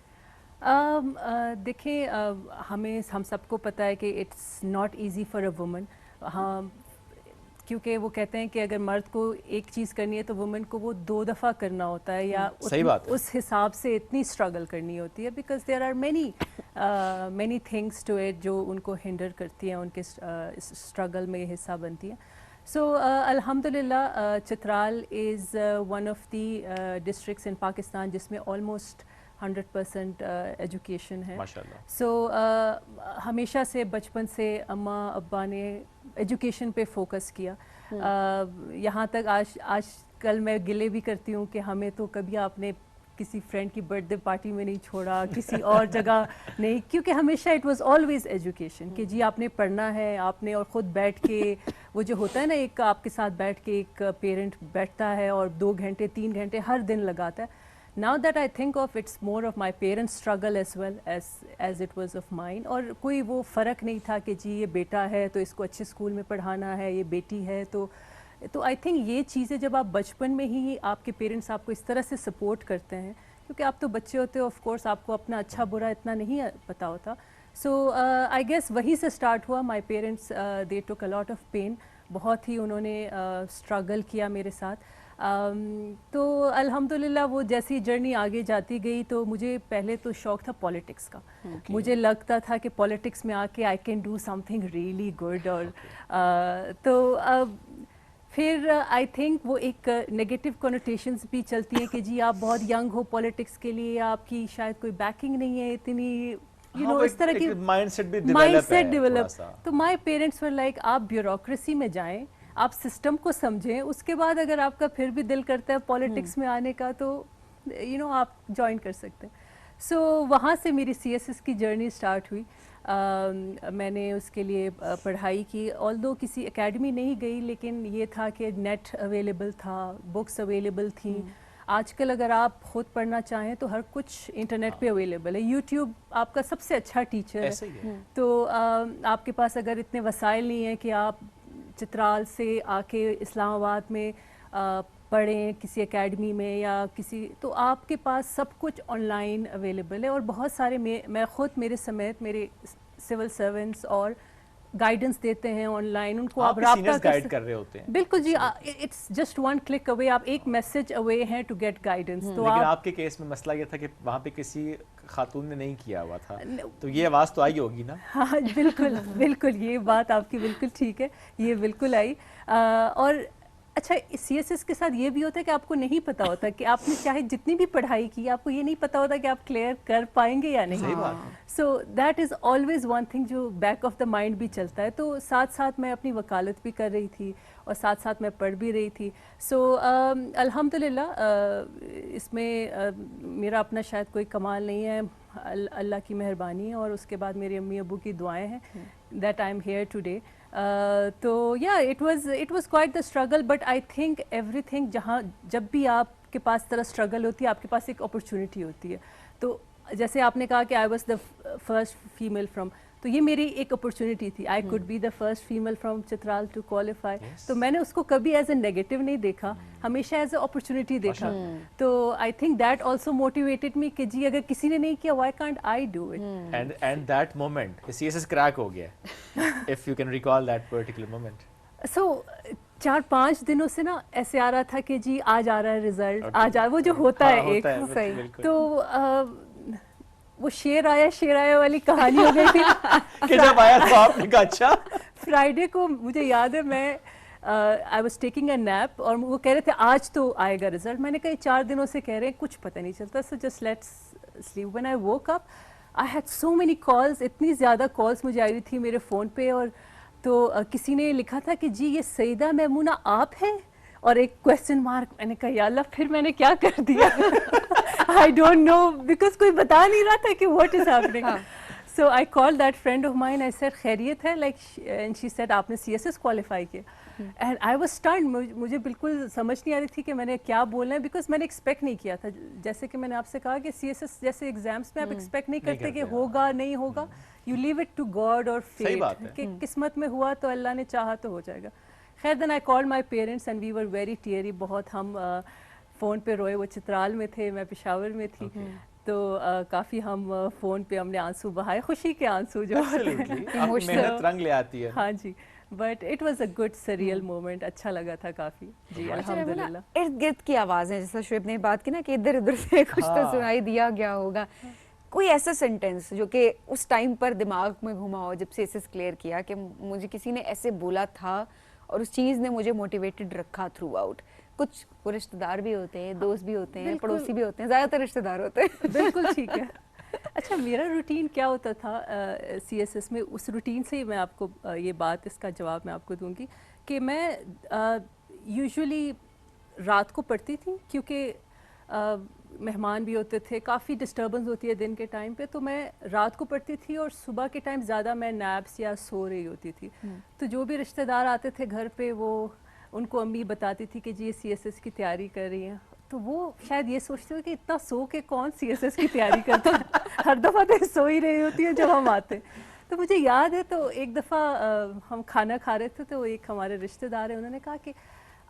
देखिए, हम सबको पता है कि it's not easy for a woman. हाँ, क्योंकि वो कहते हैं कि अगर मर्द को एक चीज़ करनी है तो वुमेन को वो 2 दफ़ा करना होता है या उस हिसाब से इतनी स्ट्रगल करनी होती है, because there are many things to it जो उनको हिंडर करती हैं, उनके स्ट्रगल में हिस्सा बनती हैं। सो अल्हम्दुलिल्लाह Chitral is one of the districts in Pakistan जिसमें ऑलमोस्ट 100% एजुकेशन है माशाल्लाह। सो हमेशा से बचपन से अम्मा अब्बा ने एजुकेशन पे फोकस किया। यहाँ तक आज कल मैं गिले भी करती हूँ कि हमें तो कभी आपने किसी फ्रेंड की बर्थडे पार्टी में नहीं छोड़ा, किसी और जगह नहीं, क्योंकि हमेशा इट वाज ऑलवेज एजुकेशन कि जी आपने पढ़ना है, आपने और ख़ुद बैठ के वो जो होता है ना, एक आपके साथ बैठ के एक पेरेंट बैठता है और 2 घंटे 3 घंटे हर दिन लगाता है। Now that I think of, it's more of my parents' struggle as well as it was of mine. और कोई वो फ़र्क नहीं था कि जी ये बेटा है तो इसको अच्छे स्कूल में पढ़ाना है, ये बेटी है तो आई थिंक ये चीज़ें जब आप बचपन में ही आपके पेरेंट्स आपको इस तरह से सपोर्ट करते हैं, क्योंकि आप तो बच्चे होते हो, ऑफ कोर्स आपको अपना अच्छा बुरा इतना नहीं पता होता। सो आई गेस वहीं से स्टार्ट हुआ। My parents they took a lot of pain, बहुत ही उन्होंने स्ट्रगल किया मेरे साथ। तो अल्हम्दुलिल्लाह वो जैसी जर्नी आगे जाती गई तो मुझे पहले तो शौक़ था पॉलिटिक्स का। मुझे लगता था कि पॉलिटिक्स में आके I can do something really good. और तो फिर आई थिंक वो एक नेगेटिव कोनोटेशंस भी चलती हैं कि जी आप बहुत यंग हो पॉलिटिक्स के लिए, आपकी शायद कोई बैकिंग नहीं है इतनी, इस तरह की माइंडसेट डेवलप। तो माय पेरेंट्स वर लाइक आप ब्यूरोक्रेसी में जाएं, आप सिस्टम को समझें, उसके बाद अगर आपका फिर भी दिल करता है पॉलिटिक्स में आने का तो आप ज्वाइन कर सकते हैं। सो वहाँ से मेरी CSS की जर्नी स्टार्ट हुई। मैंने उसके लिए पढ़ाई की, ऑल्दो किसी एकेडमी नहीं गई, लेकिन ये था कि नेट अवेलेबल था, बुक्स अवेलेबल थी। आजकल अगर आप खुद पढ़ना चाहें तो हर कुछ इंटरनेट पे अवेलेबल है। यूट्यूब आपका सबसे अच्छा टीचर है। तो आपके पास अगर इतने वसाइल नहीं हैं कि आप चित्राल से आके इस्लामाबाद में पढ़ें किसी एकेडमी में या किसी, तो आपके पास सब कुछ ऑनलाइन अवेलेबल है। और बहुत सारे मैं ख़ुद मेरे समेत मेरे सिविल सर्वेंट्स और गाइडेंस देते हैं ऑनलाइन, उनको आप राब्ता गाइड कर रहे होते हैं। बिल्कुल जी, इट्स जस्ट 1 क्लिक अवे, आप एक मैसेज अवे हैं टू गेट गाइडेंस। तो लेकिन आपके केस में मसला ये था कि वहाँ पे किसी खातून ने नहीं किया हुआ था, तो ये आवाज़ तो आई होगी ना? हाँ बिल्कुल बिल्कुल, ये बात आपकी बिल्कुल ठीक है, ये बिल्कुल आई। और अच्छा CSS के साथ ये भी होता है कि आपको नहीं पता होता कि आपने चाहे जितनी भी पढ़ाई की, आपको ये नहीं पता होता कि आप क्लियर कर पाएंगे या नहीं। So that is always one thing जो बैक ऑफ द माइंड भी चलता है। तो साथ साथ मैं अपनी वकालत भी कर रही थी और साथ साथ मैं पढ़ भी रही थी। सो अल्हम्दुलिल्लाह इसमें मेरा अपना शायद कोई कमाल नहीं है, अल्लाह की मेहरबानी है और उसके बाद मेरे अम्मी अबू की दुआएं हैं that I am here today. तो या it was quite the struggle, but I think everything जब भी आपके पास तरह स्ट्रगल होती है, आपके पास एक अपॉर्चुनिटी होती है। तो जैसे आपने कहा कि I was the first female from, तो ये मेरी एक अपॉर्चुनिटी थी। I could be the first female from Chitral to qualify. तो मैंने उसको कभी एज ए नेगेटिव नहीं देखा, हमेशा एज ए अपॉर्चुनिटी देखा। तो I think that also motivated me कि जी अगर किसी ने नहीं किया, why can't I do it. And that moment CSS crack हो गया, if you can recall that particular moment. So 4-5 दिनों से ना ऐसे आ रहा था कि जी आज आ रहा है रिजल्ट, आज आ, वो जो होता है एक सही। तो वो शेर आया वाली कहानी हो गई थी कि जब आया तो आपने कहा अच्छा। फ्राइडे को मुझे याद है मैं I was taking a nap और वो कह रहे थे आज तो आएगा रिजल्ट। मैंने कहा 4 दिनों से कह रहे हैं, कुछ पता नहीं चलता, so just let's sleep. When I woke up I had so many calls, इतनी ज़्यादा कॉल्स मुझे आई हुई थी मेरे फ़ोन पे। और तो किसी ने लिखा था कि जी ये सईदा मैमूना आप हैं, और एक क्वेश्चन मार्क। मैंने कहा या अल्लाह फिर मैंने क्या कर दिया। आई डोंट नो, बिकॉज कोई बता नहीं रहा था कि what is happening. So I call that friend of mine, I said खैरियत है, लाइक, एंड शी सेड आपने CSS क्वालिफाई किया। एंड आई वाज स्टन्ड, मुझे बिल्कुल समझ नहीं आ रही थी कि मैंने क्या बोलना है, बिकॉज मैंने एक्सपेक्ट नहीं किया था। जैसे कि मैंने आपसे कहा कि CSS जैसे एग्जाम्स में आप एक्सपेक्ट नहीं करते कि होगा नहीं होगा, you leave it to God और फेट कि किस्मत में हुआ तो अल्लाह ने चाहा तो हो जाएगा। खैर then I called my parents and we were very teary, बहुत हम फ़ोन पे रोए। वो चित्राल में थे, मैं पेशावर में थी। तो काफ़ी हम फ़ोन पे हमने आंसू बहाए, खुशी के आंसू जो मेहनत रंग ले आती है। हाँ जी, but it was a good surreal moment, अच्छा लगा था काफ़ी जी अल्हम्दुलिल्लाह। इर्द गिर्द की आवाज़ें, जैसा शुएब ने बात की ना कि इधर उधर से कुछ तो सुनाई दिया गया होगा, कोई ऐसा सेंटेंस जो कि उस टाइम पर दिमाग में घुमा हो जब CSS क्लियर किया कि मुझे किसी ने ऐसे बोला था और उस चीज़ ने मुझे मोटिवेटेड रखा थ्रू आउट। कुछ वो रिश्तेदार भी होते हैं, दोस्त भी होते हैं, पड़ोसी भी होते हैं, ज़्यादातर रिश्तेदार होते हैं। बिल्कुल ठीक है। अच्छा मेरा रूटीन क्या होता था CSS में, उस रूटीन से ही मैं आपको ये बात, इसका जवाब मैं आपको दूंगी कि मैं यूजुअली रात को पढ़ती थी, क्योंकि मेहमान भी होते थे, काफ़ी डिस्टर्बेंस होती है दिन के टाइम पे, तो मैं रात को पढ़ती थी और सुबह के टाइम ज़्यादा मैं नैप्स या सो रही होती थी। तो जो भी रिश्तेदार आते थे घर पे, वो उनको अम्मी बताती थी कि जी ये CSS की तैयारी कर रही हैं, तो वो शायद ये सोचते हो कि इतना सो के कौन CSS की तैयारी करता है। हर दफ़ा तो सो ही रही होती है जब हम आते। तो मुझे याद है, तो एक दफ़ा हम खाना खा रहे थे, तो एक हमारे रिश्तेदार हैं, उन्होंने कहा कि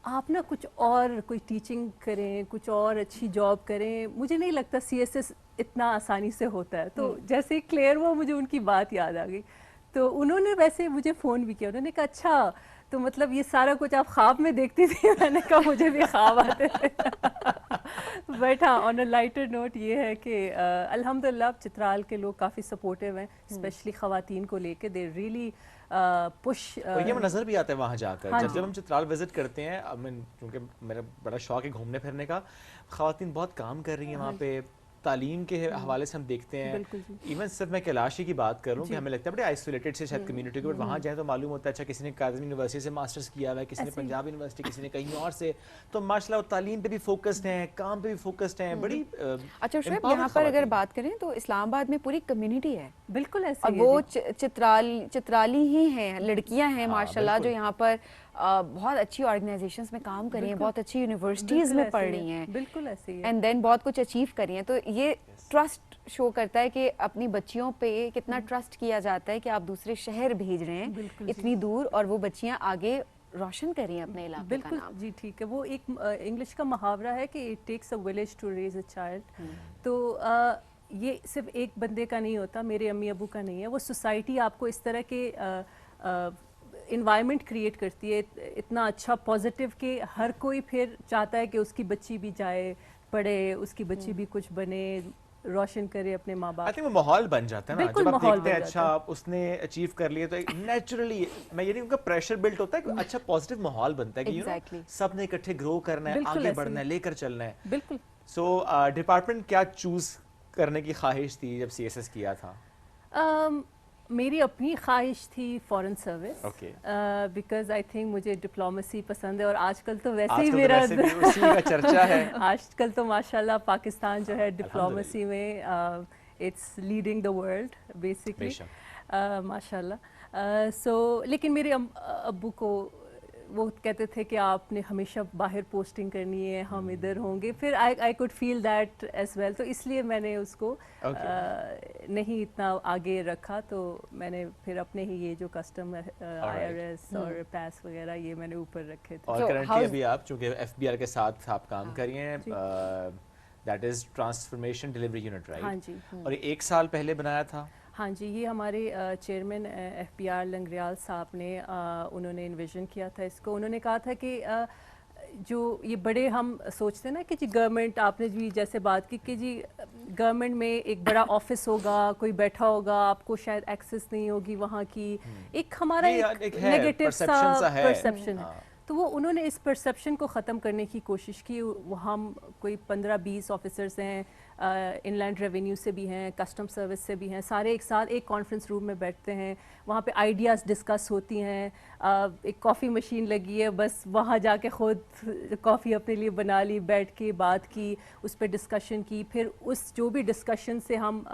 आप ना कुछ और कोई टीचिंग करें, कुछ और अच्छी जॉब करें, मुझे नहीं लगता CSS इतना आसानी से होता है। तो जैसे ही क्लियर हुआ मुझे उनकी बात याद आ गई, तो उन्होंने वैसे मुझे फ़ोन भी किया। उन्होंने कहा अच्छा तो मतलब ये सारा कुछ आप ख्वाब में देखती थी? मैंने कहा मुझे भी ख्वाब आते थे। बट हाँ, ऑन अ लाइटर नोट ये है कि अल्हम्दुलिल्लाह चित्राल के लोग काफ़ी सपोर्टिव हैं, स्पेशली ख़वातीन को लेके। They really push. ये नज़र भी आता है वहाँ जाकर। हाँ, जब हम चित्राल विजिट करते हैं, क्योंकि मेरा बड़ा शौक है घूमने फिरने का, ख़वातीन बहुत काम कर रही हैं वहाँ पे, तालीम के हवाले से हम देखते हैं। इवन सिर्फ मैं कैलाशी की बात करूं कि हमें लगता है बड़े आइसोलेटेड से शायद कम्युनिटी को, बट वहाँ जाए तो मालूम होता है अच्छा किसी ने काज़िम यूनिवर्सिटी से मास्टर्स किया हुआ है, किसी ने पंजाब यूनिवर्सिटी, किसी ने कहीं और से, तो माशाल्लाह तालीम पे भी फोकस्ड हैं, काम पे भी फोकस्ड हैं। बड़ी अच्छा शुएब, यहाँ पर अगर बात करें तो इस्लामाबाद में पूरी कम्युनिटी है, बिल्कुल ऐसे, और वो चित्राली ही हैं, लड़कियाँ हैं माशाल्लाह, जो यहाँ पर बहुत अच्छी ऑर्गेनाइजेशंस में काम कर रही हैं, बहुत अच्छी यूनिवर्सिटीज़ में पढ़ रही हैं, बिल्कुल ऐसे ही, एंड देन बहुत कुछ अचीव कर रही हैं। तो ये ट्रस्ट शो करता है कि अपनी बच्चियों पे कितना ट्रस्ट किया जाता है कि आप दूसरे शहर भेज रहे हैं इतनी दूर, और वो बच्चियां आगे रोशन कर रही हैं अपने इलाके का नाम। जी ठीक है, वो एक इंग्लिश का मुहावरा है कि it takes a village to raise a child. तो ये सिर्फ एक बंदे का नहीं होता, मेरे अम्मी अबू का नहीं है, वो सोसाइटी आपको इस तरह के इन्वायरमेंट क्रिएट करती है, इतना अच्छा पॉजिटिव कि हर कोई फिर चाहता है कि उसकी बच्ची भी जाए पढ़े, उसकी बच्ची भी कुछ बने, रोशन करे अपने माँ बाप। आई थिंक वो माहौल बन जाता है ना, बिल्कुल जब आप माहौल देखते हैं बन अच्छा उसने अचीव कर लिया तो एक नेचुरली, मैं ये नहीं कहूँगा प्रेशर बिल्ट होता है कि अच्छा पॉजिटिव माहौल बनता है कि Exactly. सब ने इकट्ठे ग्रो करना है, बिल्कुल आगे ऐसे बढ़ना है, ही। लेकर चलना है। बिल्कुल। सो डिपार्टमेंट क्या चूज करने की ख्वाहिश थी जब CSS किया था? मेरी अपनी ख्वाहिश थी foreign service, Okay. Because I think मुझे डिप्लोमेसी पसंद है और आजकल तो वैसे ही आजकल तो मेरा वैसे भी उसी का चर्चा है। आजकल तो माशाल्लाह पाकिस्तान जो है डिप्लोमेसी में it's leading the world basically, माशाल्लाह। सो लेकिन मेरे अब्बू को वो कहते थे कि आपने हमेशा बाहर पोस्टिंग करनी है, हम इधर होंगे, फिर I could feel that as well, तो इसलिए मैंने उसको नहीं इतना आगे रखा, तो मैंने फिर अपने ही ये जो कस्टम IRS और पैस वगैरह ये मैंने ऊपर रखे थे। और करंटली अभी आप चूंकि FBR के साथ आप काम कर रही हैं, that is transformation delivery unit, right? हाँ जी। और ये 1 साल पहले बनाया था? हाँ जी, ये हमारे चेयरमैन FBR लंगरियाल साहब ने उन्होंने इन्विजन किया था इसको। उन्होंने कहा था कि जो ये बड़े हम सोचते हैं ना कि जी गवर्नमेंट, आपने भी जैसे बात की कि जी गवर्नमेंट में एक बड़ा ऑफिस होगा, कोई बैठा होगा, आपको शायद एक्सेस नहीं होगी वहाँ की, एक हमारा एक नेगेटिव सा परसेप्शन है। तो वो उन्होंने इस परसेप्शन को ख़त्म करने की कोशिश की। वो हम कोई 15-20 ऑफिसर्स हैं, इनलैंड रेवेन्यू से भी हैं, कस्टम सर्विस से भी हैं, सारे एक साथ एक कॉन्फ्रेंस रूम में बैठते हैं, वहाँ पे आइडियाज़ डिस्कस होती हैं, एक कॉफ़ी मशीन लगी है, बस वहाँ जाके ख़ुद कॉफ़ी अपने लिए बना ली, बैठ के बात की, उस पर डिस्कशन की, फिर उस जो भी डिस्कशन से हम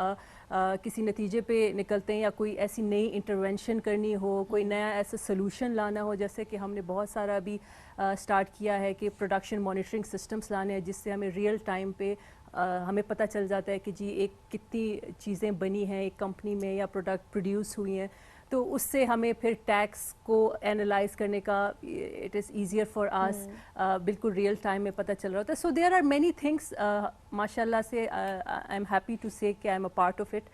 किसी नतीजे पे निकलते हैं या कोई ऐसी नई इंटरवेंशन करनी हो, कोई नया ऐसा सोल्यूशन लाना हो, जैसे कि हमने बहुत सारा अभी स्टार्ट किया है कि प्रोडक्शन मॉनिटरिंग सिस्टम्स लाने हैं, जिससे हमें रियल टाइम पे हमें पता चल जाता है कि जी एक कितनी चीज़ें बनी हैं एक कंपनी में या प्रोडक्ट प्रोड्यूस हुई हैं, तो उससे हमें फिर टैक्स को एनालाइज करने का it is easier for us, बिल्कुल रियल टाइम में पता चल रहा होता है। So there are many things, माशाल्लाह से I am happy to say कि I am a part of it,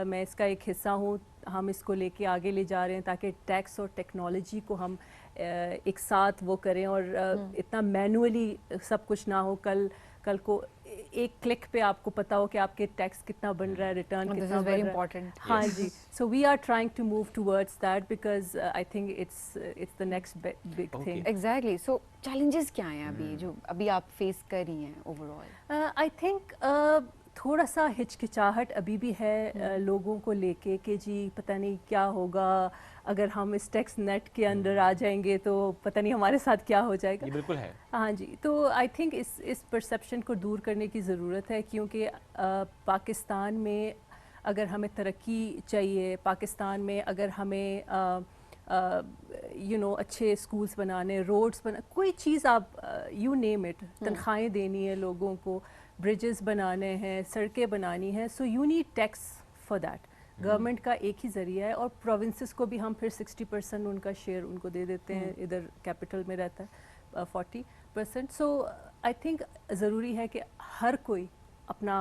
मैं इसका एक हिस्सा हूँ। हम इसको लेके आगे ले जा रहे हैं ताकि टैक्स और टेक्नोलॉजी को हम एक साथ वो करें और इतना मैनुअली सब कुछ ना हो। कल को एक क्लिक पे आपको पता हो कि आपके टैक्स कितना बन रहा है, रिटर्न कितना बन रहा है। हाँ जी, so we are trying to move towards that because I think it's the next big thing. Exactly. So challenges क्या हैं अभी जो अभी आप फेस कर रही हैं ओवरऑल? आई थिंक थोड़ा सा हिचकिचाहट अभी भी है लोगों को लेके कि जी पता नहीं क्या होगा, अगर हम इस टैक्स नेट के अंदर आ जाएंगे तो पता नहीं हमारे साथ क्या हो जाएगा। ये बिल्कुल है। हाँ जी, तो आई थिंक इस परसेप्शन को दूर करने की ज़रूरत है, क्योंकि पाकिस्तान में अगर हमें तरक्की चाहिए, पाकिस्तान में अगर हमें अच्छे स्कूल्स बनाने, रोड्स बना, कोई चीज़ आप यू नेम इट, तनख्वाहें देनी है लोगों को, ब्रिजेस बनाने हैं, सड़कें बनानी हैं, so you need tax for that. Government का एक ही ज़रिया है, और प्रोविंसेस को भी हम फिर 60% उनका शेयर उनको दे देते हैं, इधर कैपिटल में रहता है 40%। सो आई थिंक ज़रूरी है कि हर कोई अपना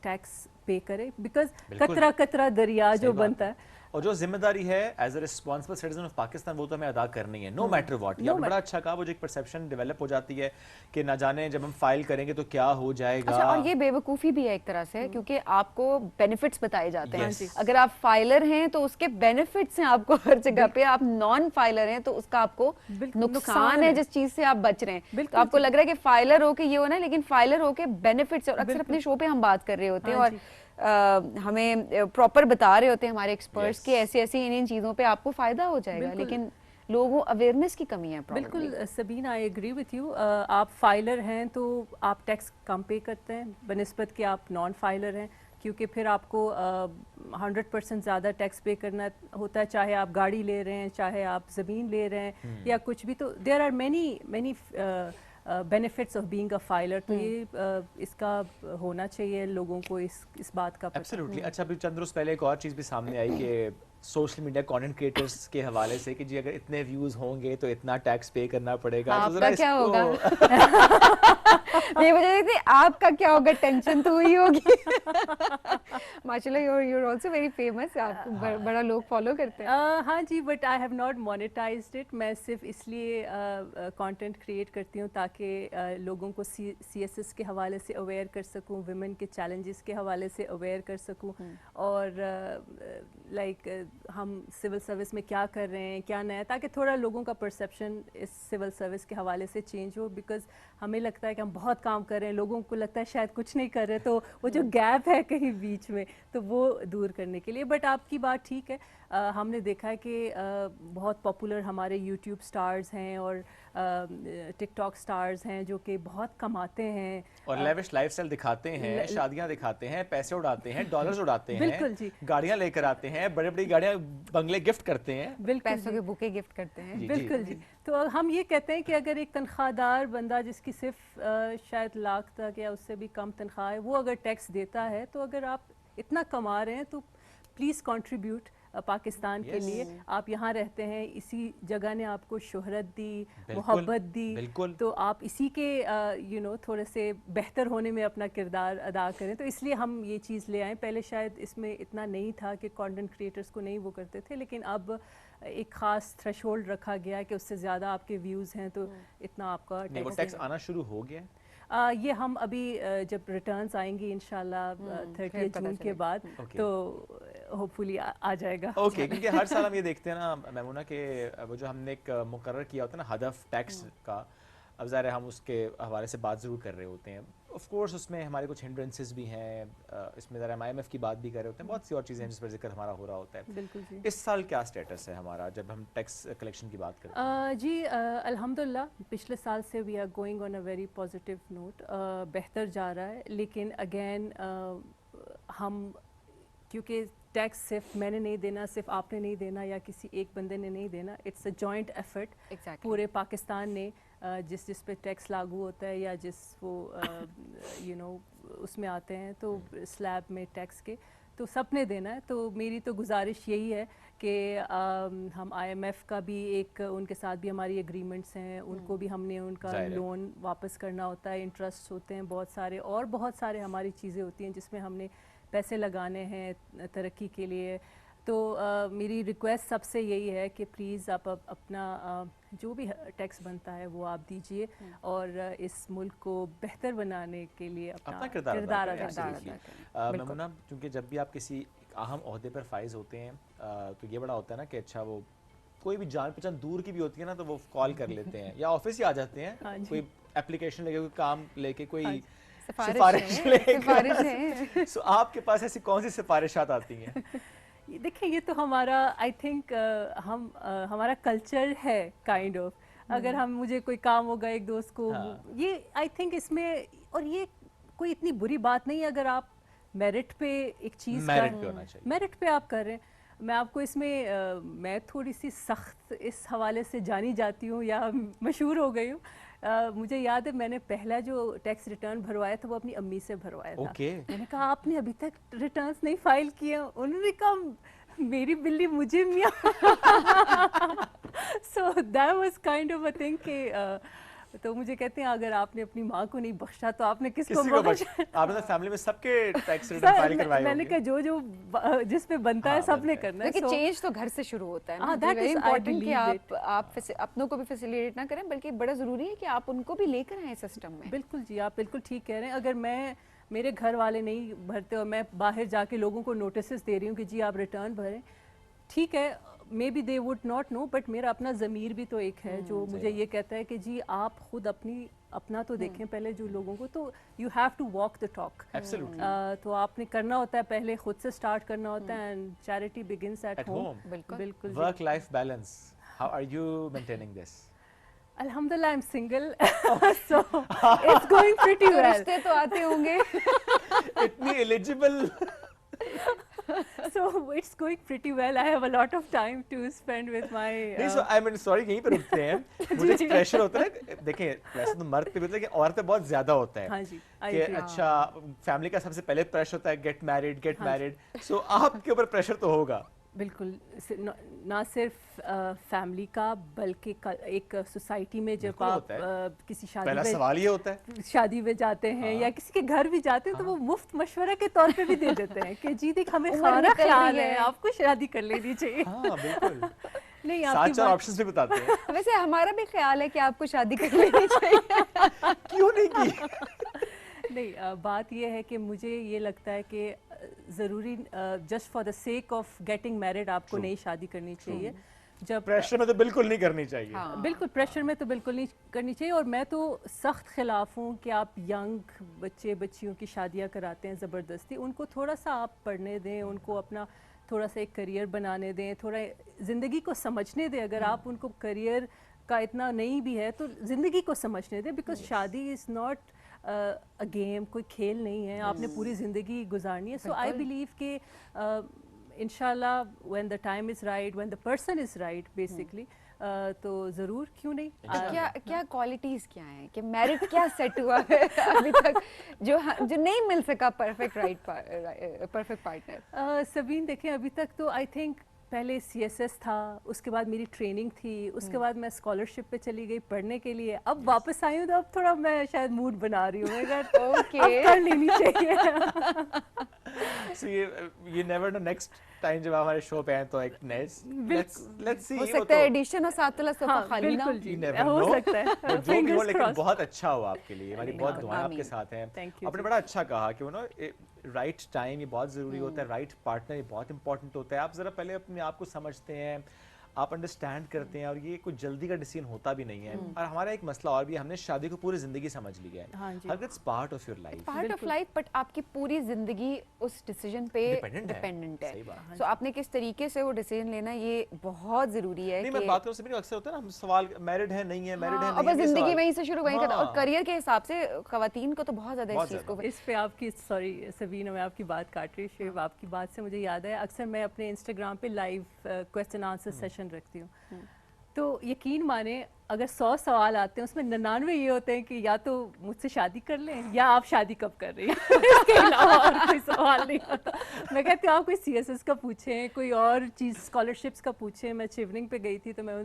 टैक्स पे करे, बिकॉज कतरा कतरा दरिया जो बनता है, और जो जिम्मेदारी है as a responsible citizen of Pakistan वो तो हमें अदा करनी है, नो मैटर व्हाट। ये बड़ा अच्छा कहा, वो जो एक परसेप्शन डेवलप हो जाती है कि ना जाने जब हम फाइल करेंगे तो क्या हो जाएगा। अच्छा, और ये बेवकूफ़ी भी है एक तरह से, क्योंकि आपको बेनिफिट्स बताए जाते हैं। अगर आप फाइलर हैं तो उसके बेनिफिट्स हैं आपको हर जगह पे, आप नॉन फाइलर हैं तो उसका आपको नुकसान है जिस चीज़ से आप बच रहे हैं। तो आपको लग रहा है कि फाइलर हो के ये होना है, लेकिन फाइलर हो के बेनिफिट्स, और अक्सर अपने शो पे हम बात कर रहे होते हैं और हमें प्रॉपर बता रहे होते हैं हमारे एक्सपर्ट्स कि ऐसी ऐसी इन चीज़ों पे आपको फ़ायदा हो जाएगा, लेकिन लोगों अवेयरनेस की कमी है। बिल्कुल Sabina, I agree with you. आप फाइलर हैं तो आप टैक्स कम पे करते हैं बनिस्बत कि आप नॉन फाइलर हैं, क्योंकि फिर आपको 100% ज़्यादा टैक्स पे करना होता है, चाहे आप गाड़ी ले रहे हैं, चाहे आप ज़मीन ले रहे हैं या कुछ भी। तो there are many benefits of being a filer, तो ये इसका होना चाहिए लोगों को इस बात का पता। एब्सोल्युटली। अच्छा, अभी चंद रोज पहले एक और चीज़ भी सामने आई कि सोशल मीडिया कंटेंट क्रिएटर्स के हवाले से कि जी अगर इतने व्यूज होंगे तो इतना टैक्स पे करना पड़ेगा, तो आपका क्या होगा? मैं बता रही थी आपका क्या होगा, टेंशन तो हुई होगी। माशाल्लाह you are also very famous, आपको बड़ा लोग फॉलो करते हैं। हाँ जी, but I have not monetized it. मैं सिर्फ इसलिए कंटेंट क्रिएट करती हूँ ताकि लोगों को CSS के हवाले से अवेयर कर सकूँ, वुमेन के चैलेंजेस के हवाले से अवेयर कर सकूँ, और लाइक हम सिविल सर्विस में क्या कर रहे हैं, क्या नया, ताकि थोड़ा लोगों का परसेप्शन इस सिविल सर्विस के हवाले से चेंज हो। बिकॉज हमें लगता है कि हम बहुत काम कर रहे हैं, लोगों को लगता है शायद कुछ नहीं कर रहे, तो वो जो गैप है कहीं बीच में, तो वो दूर करने के लिए। बट आपकी बात ठीक है, हमने देखा है कि बहुत पॉपुलर हमारे यूट्यूब स्टार्स हैं और टिकटॉक स्टार्स हैं जो कि बहुत कमाते हैं और लेविश लाइफस्टाइल दिखाते हैं, शादियां दिखाते हैं, पैसे उड़ाते हैं, डॉलर्स उड़ाते हैं, बिल्कुल जी, गाड़ियां लेकर आते हैं, बड़ी बड़ी गाड़ियां, बंगले गिफ्ट करते हैं, पैसों के बुके गिफ्ट करते हैं। बिल्कुल जी। तो हम ये कहते हैं कि अगर एक तनख्वाहदार बंदा जिसकी सिर्फ शायद लाख तक या उससे भी कम तनख्वाह है, वो अगर टैक्स देता है, तो अगर आप इतना कमा रहे हैं तो प्लीज़ कंट्रीब्यूट पाकिस्तान के लिए। आप यहाँ रहते हैं, इसी जगह ने आपको शोहरत दी, मोहब्बत दी, तो आप इसी के थोड़े से बेहतर होने में अपना किरदार अदा करें। तो इसलिए हम ये चीज़ ले आए। पहले शायद इसमें इतना नहीं था कि कंटेंट क्रिएटर्स को नहीं वो करते थे, लेकिन अब एक ख़ास थ्रेशोल्ड रखा गया है कि उससे ज़्यादा आपके व्यूज़ हैं तो इतना आपका टैक्स आना शुरू हो गया। ये हम अभी जब रिटर्न्स आएंगी इंशाल्लाह 30 जून के बाद, तो होपफुली आ जाएगा। ओके, क्योंकि हर साल हम ये देखते हैं ना मैमूना के वो जो हमने एक मुकर्रर किया होता है ना हदफ टैक्स का, अब ज़ाहिर है हम उसके हवाले से बात ज़रूर कर रहे होते हैं। ऑफ कोर्स उसमें हमारे कुछ हिंड्रेंसेस भी हैं, इसमें ज़रा IMF की बात भी कर रहे होते हैं, बहुत सी और चीज़ें हैं जिस पर जिक्र हमारा हो रहा होता है। बिल्कुल जी। इस साल क्या स्टेटस है हमारा जब हम टैक्स कलेक्शन की बात करते हैं? जी अल्हम्दुलिल्लाह पिछले साल से we are going on a very positive note, बेहतर जा रहा है। लेकिन अगेन हम, क्योंकि टैक्स सिर्फ मैंने नहीं देना, सिर्फ आपने नहीं देना या किसी एक बंदे ने नहीं देना, इट्स अ जॉइंट एफर्ट। पूरे पाकिस्तान ने जिस पे टैक्स लागू होता है या जिस वो उसमें आते हैं तो स्लैब में टैक्स के, तो सबने देना है। तो मेरी तो गुजारिश यही है कि हम IMF का भी एक, उनके साथ भी हमारी एग्रीमेंट्स हैं, उनको भी हमने उनका लोन वापस करना होता है, इंटरेस्ट होते हैं बहुत सारे, और बहुत सारे हमारी चीज़ें होती हैं जिसमें हमने पैसे लगाने हैं तरक्की के लिए। तो मेरी रिक्वेस्ट सबसे यही है कि प्लीज़ आप अपना जो भी टैक्स बनता है वो आप दीजिए और इस मुल्क को बेहतर बनाने के लिए अपना किरदार अदा करें। मैमूना, क्योंकि जब भी आप किसी अहम ओहदे पर फाइज होते हैं तो ये बड़ा होता है ना कि अच्छा वो कोई भी जान पहचान दूर की भी होती है ना, तो वो कॉल कर लेते हैं या ऑफिस ही आ जाते हैं, कोई एप्लीकेशन लेके, कोई काम लेके, कोई सिफारिश लेके। सो आपके पास ऐसी कौन सी सिफारिशात आती हैं? देखिए, ये तो हमारा आई थिंक हमारा कल्चर है काइंड ऑफ। अगर हम, मुझे कोई काम होगा एक दोस्त को, ये आई थिंक इसमें, और ये कोई इतनी बुरी बात नहीं है अगर आप मेरिट पे एक चीज़ मेरिट पे आप कर रहे हैं। मैं आपको इसमें मैं थोड़ी सी सख्त इस हवाले से जानी जाती हूँ या मशहूर हो गई हूँ। मुझे याद है मैंने पहला जो टैक्स रिटर्न भरवाया था वो अपनी अम्मी से भरवाया था। मैंने कहा आपने अभी तक रिटर्न्स नहीं फाइल किए? उन्होंने कहा मेरी बिल्ली मुझे मियाँ। So that was kind of a thing कि तो मुझे कहते हैं अगर आपने अपनी माँ को नहीं बख्शा तो आपने किसको बख्शा? आपने तो फैमिली में सबके टैक्स रिटर्न फाइल करवाए होंगे। मैंने कहा जो जिस पे बनता है सबने करना है। लेकिन चेंज तो घर से शुरू होता है ना, दैट इज इम्पोर्टेंट कि आप अपनों को भी फैसिलिटेट ना करें, बल्कि बड़ा ज़रूरी है कि आप उनको भी लेकर आए सिस्टम में। बिल्कुल जी, आप बिल्कुल ठीक कह रहे हैं। अगर मेरे घर वाले नहीं भरते और मैं बाहर जाके लोगों को नोटिस दे रही हूँ कि जी आप रिटर्न भरें, ठीक है, may be they would not know, but मेरा अपना ज़मीर भी तो एक है जो मुझे ये कहता है कि जी आप खुद अपना तो देखें पहले जो लोगों को, तो you have to walk the talk. तो आपने करना होता है, पहले खुद से स्टार्ट करना होता है, and charity begins at home. बिल्कुल। Work life balance, how are you maintaining this? Alhamdulillah, I'm single, so it's going pretty well. रिश्ते तो आते होंगे। इतनी eligible। So it's going pretty well. I have a lot of time to spend with my. नहीं, so I mean sorry, यहीं पे रुकते हैं। मुझे प्रेशर होता है ना, देखें वैसे तो मर्द पे भी होता है कि औरत पे बहुत ज्यादा होता है। हाँ जी। कि अच्छा फैमिली का सबसे पहले प्रेशर होता है गेट मैरिड। सो आपके ऊपर प्रेशर तो होगा। बिल्कुल ना सिर्फ फैमिली का बल्कि एक सोसाइटी में जब आप किसी शादी पहला सवाल ये होता है शादी में जाते हैं या किसी के घर भी जाते हैं तो वो मुफ्त मशवरा के तौर पे भी दे देते हैं कि जी देख हमें खाना ख्याल है आपको शादी कर लेनी चाहिए। हाँ बिल्कुल नहीं आपकी चार ऑप्शंस भी बताते हैं। वैसे हमारा भी ख्याल है कि आपको शादी कर लेनी चाहिए। क्यों नहीं की? नहीं बात ये है कि मुझे ये लगता है कि ज़रूरी just for the sake of getting married आपको नई शादी करनी चाहिए। जब प्रेशर में तो बिल्कुल नहीं करनी चाहिए। हाँ। बिल्कुल प्रेशर में तो बिल्कुल नहीं करनी चाहिए। और मैं तो सख्त खिलाफ हूँ कि आप यंग बच्चे बच्चियों की शादियाँ कराते हैं ज़बरदस्ती। उनको थोड़ा सा आप पढ़ने दें, उनको अपना थोड़ा सा एक करियर बनाने दें, थोड़ा ज़िंदगी को समझने दें। अगर आप उनको करियर का इतना नहीं भी है तो ज़िंदगी को समझने दें, बिकॉज शादी इज़ नॉट अ गेम, कोई खेल नहीं है, आपने पूरी ज़िंदगी गुजारनी है। सो आई बिलीव कि इंशाल्लाह when the time is right, when the person is right basically, तो ज़रूर क्यों नहीं। क्या क्वालिटीज़ क्या हैं कि मैरिट क्या सेट हुआ है अभी तक जो नहीं मिल सका परफेक्ट पार्टनर? सबीन देखें अभी तक तो आई थिंक पहले CSS था, उसके बाद मेरी ट्रेनिंग थी, उसके बाद मैं स्कॉलरशिप पे चली गई पढ़ने के लिए। अब वापस आई हूँ तो अब थोड़ा मैं शायद मूड बना रही हूँ, ओके कर लेनी चाहिए। So you never know next time जब हमारे शो पे हैं तो एक let's see हो सकता है एडिशन और 7 वाला सोफा खाली ना हो सकता है। जो भी हो लेकिन बहुत अच्छा हुआ आपके लिए, हमारी बहुत दुआएं आपके साथ हैं। आपने बड़ा अच्छा कहा कि वो राइट टाइम ये बहुत ज़रूरी होता है, राइट पार्टनर ये बहुत इंपॉर्टेंट होता है। आप ज़रा पहले अपने आप को समझते हैं, आप अंडरस्टैंड करते हैं और ये कुछ जल्दी का डिसीजन होता भी नहीं है। और हमारा एक मसला और भी, हमने शादी को पूरी जिंदगी समझ लिया है। हाँ जी। It's part of your life, part of life, but आपकी पूरी जिंदगी उस डिसीजन पे डिपेंडेंट है। सो आपने किस तरीके से वो डिसीजन लेना ये बहुत जरूरी है। नहीं मैं बात करूं सभी अक्सर होता है ना, हम सवाल मैरिड है नहीं है, मैरिड है नहीं है, और जिंदगी वहीं से शुरू वहीं करता। और करियर के हिसाब से खवातीन को तो बहुत ज्यादा इस चीज को इस पे आपकी सॉरी सबीना मैं आपकी बात काट रही हूँ। आपकी बात से मुझे याद है अक्सर मैं अपने इंस्टाग्राम पे लाइव क्वेश्चन आंसर सेशन रखती हूँ। तो यकीन माने अगर 100 सवाल आते हैं उसमें 99 ये होते हैं कि या तो मुझसे शादी कर लें या आप शादी कब कर रही हैं। इसके अलावा और कोई सवाल नहीं होता। मैं कहती हूँ आप कोई CSS का पूछें, कोई और चीज़ स्कॉलरशिप्स का पूछें। मैं चिवनिंग पे गई थी तो मैं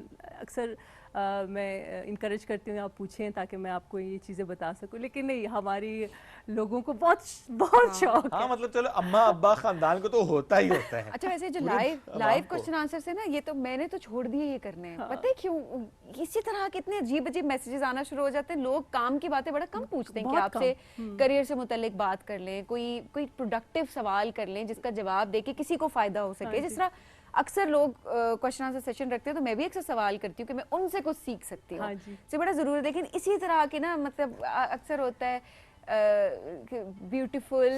अक्सर मैं इनकरेज करती हूँ आप पूछें ताकि मैं आपको ये चीज़ें बता सकूँ। लेकिन नहीं, हमारी लोगों को बहुत शौक है। हाँ मतलब चलो अम्मा अब्बा खानदान को तो होता ही होता है। अच्छा वैसे जो लाइव क्वेश्चन आंसर से ना, ये तो मैंने तो छोड़ दिए ये करने। पता है क्यों? इसी तरह कितने अजीब अजीब मैसेजेस आना शुरू हो जाते हैं। लोग काम की बातें बड़ा कम पूछते हैं कि आपसे करियर से मुतल्लिक बात कर लें, कोई प्रोडक्टिव सवाल कर लें जिसका जवाब दे के किसी को फायदा हो सके। जिस तरह अक्सर लोग क्वेश्चन आंसर सेशन रखते हैं तो मैं भी अक्सर सवाल करती हूँ कि मैं उनसे कुछ सीख सकती हूँ। से बड़ा ज़रूर है। लेकिन इसी तरह के ना मतलब अक्सर होता है beautiful,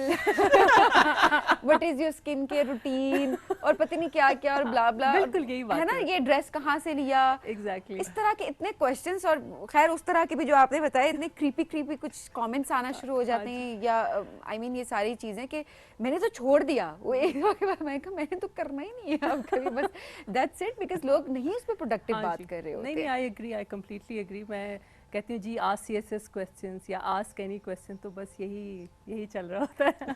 what is your skin care routine और पता नहीं क्या क्या और ब्ला ब्ला। बिल्कुल यही बात है ना, ये ड्रेस कहाँ से लिया, एग्जैक्टली इस तरह के इतने क्वेश्चंस। और खैर उस तरह के भी जो आपने बताया इतने क्रीपी कुछ कमेंट्स आना शुरू हो जाते हैं। या आई मीन ये सारी चीज़ें कि मैंने तो छोड़ दिया वो एक के बाद मैंने कहा मैंने तो करना ही नहीं है अब कभी, बस दैट्स इट। बिकॉज लोग नहीं उस पर प्रोडक्टिव बात कर रहे होते। नहीं I agree, I completely agree. मैं कहती हूँ जी आस्क CSS क्वेश्चंस या आस्क एनी क्वेश्चन, तो बस यही चल रहा होता है।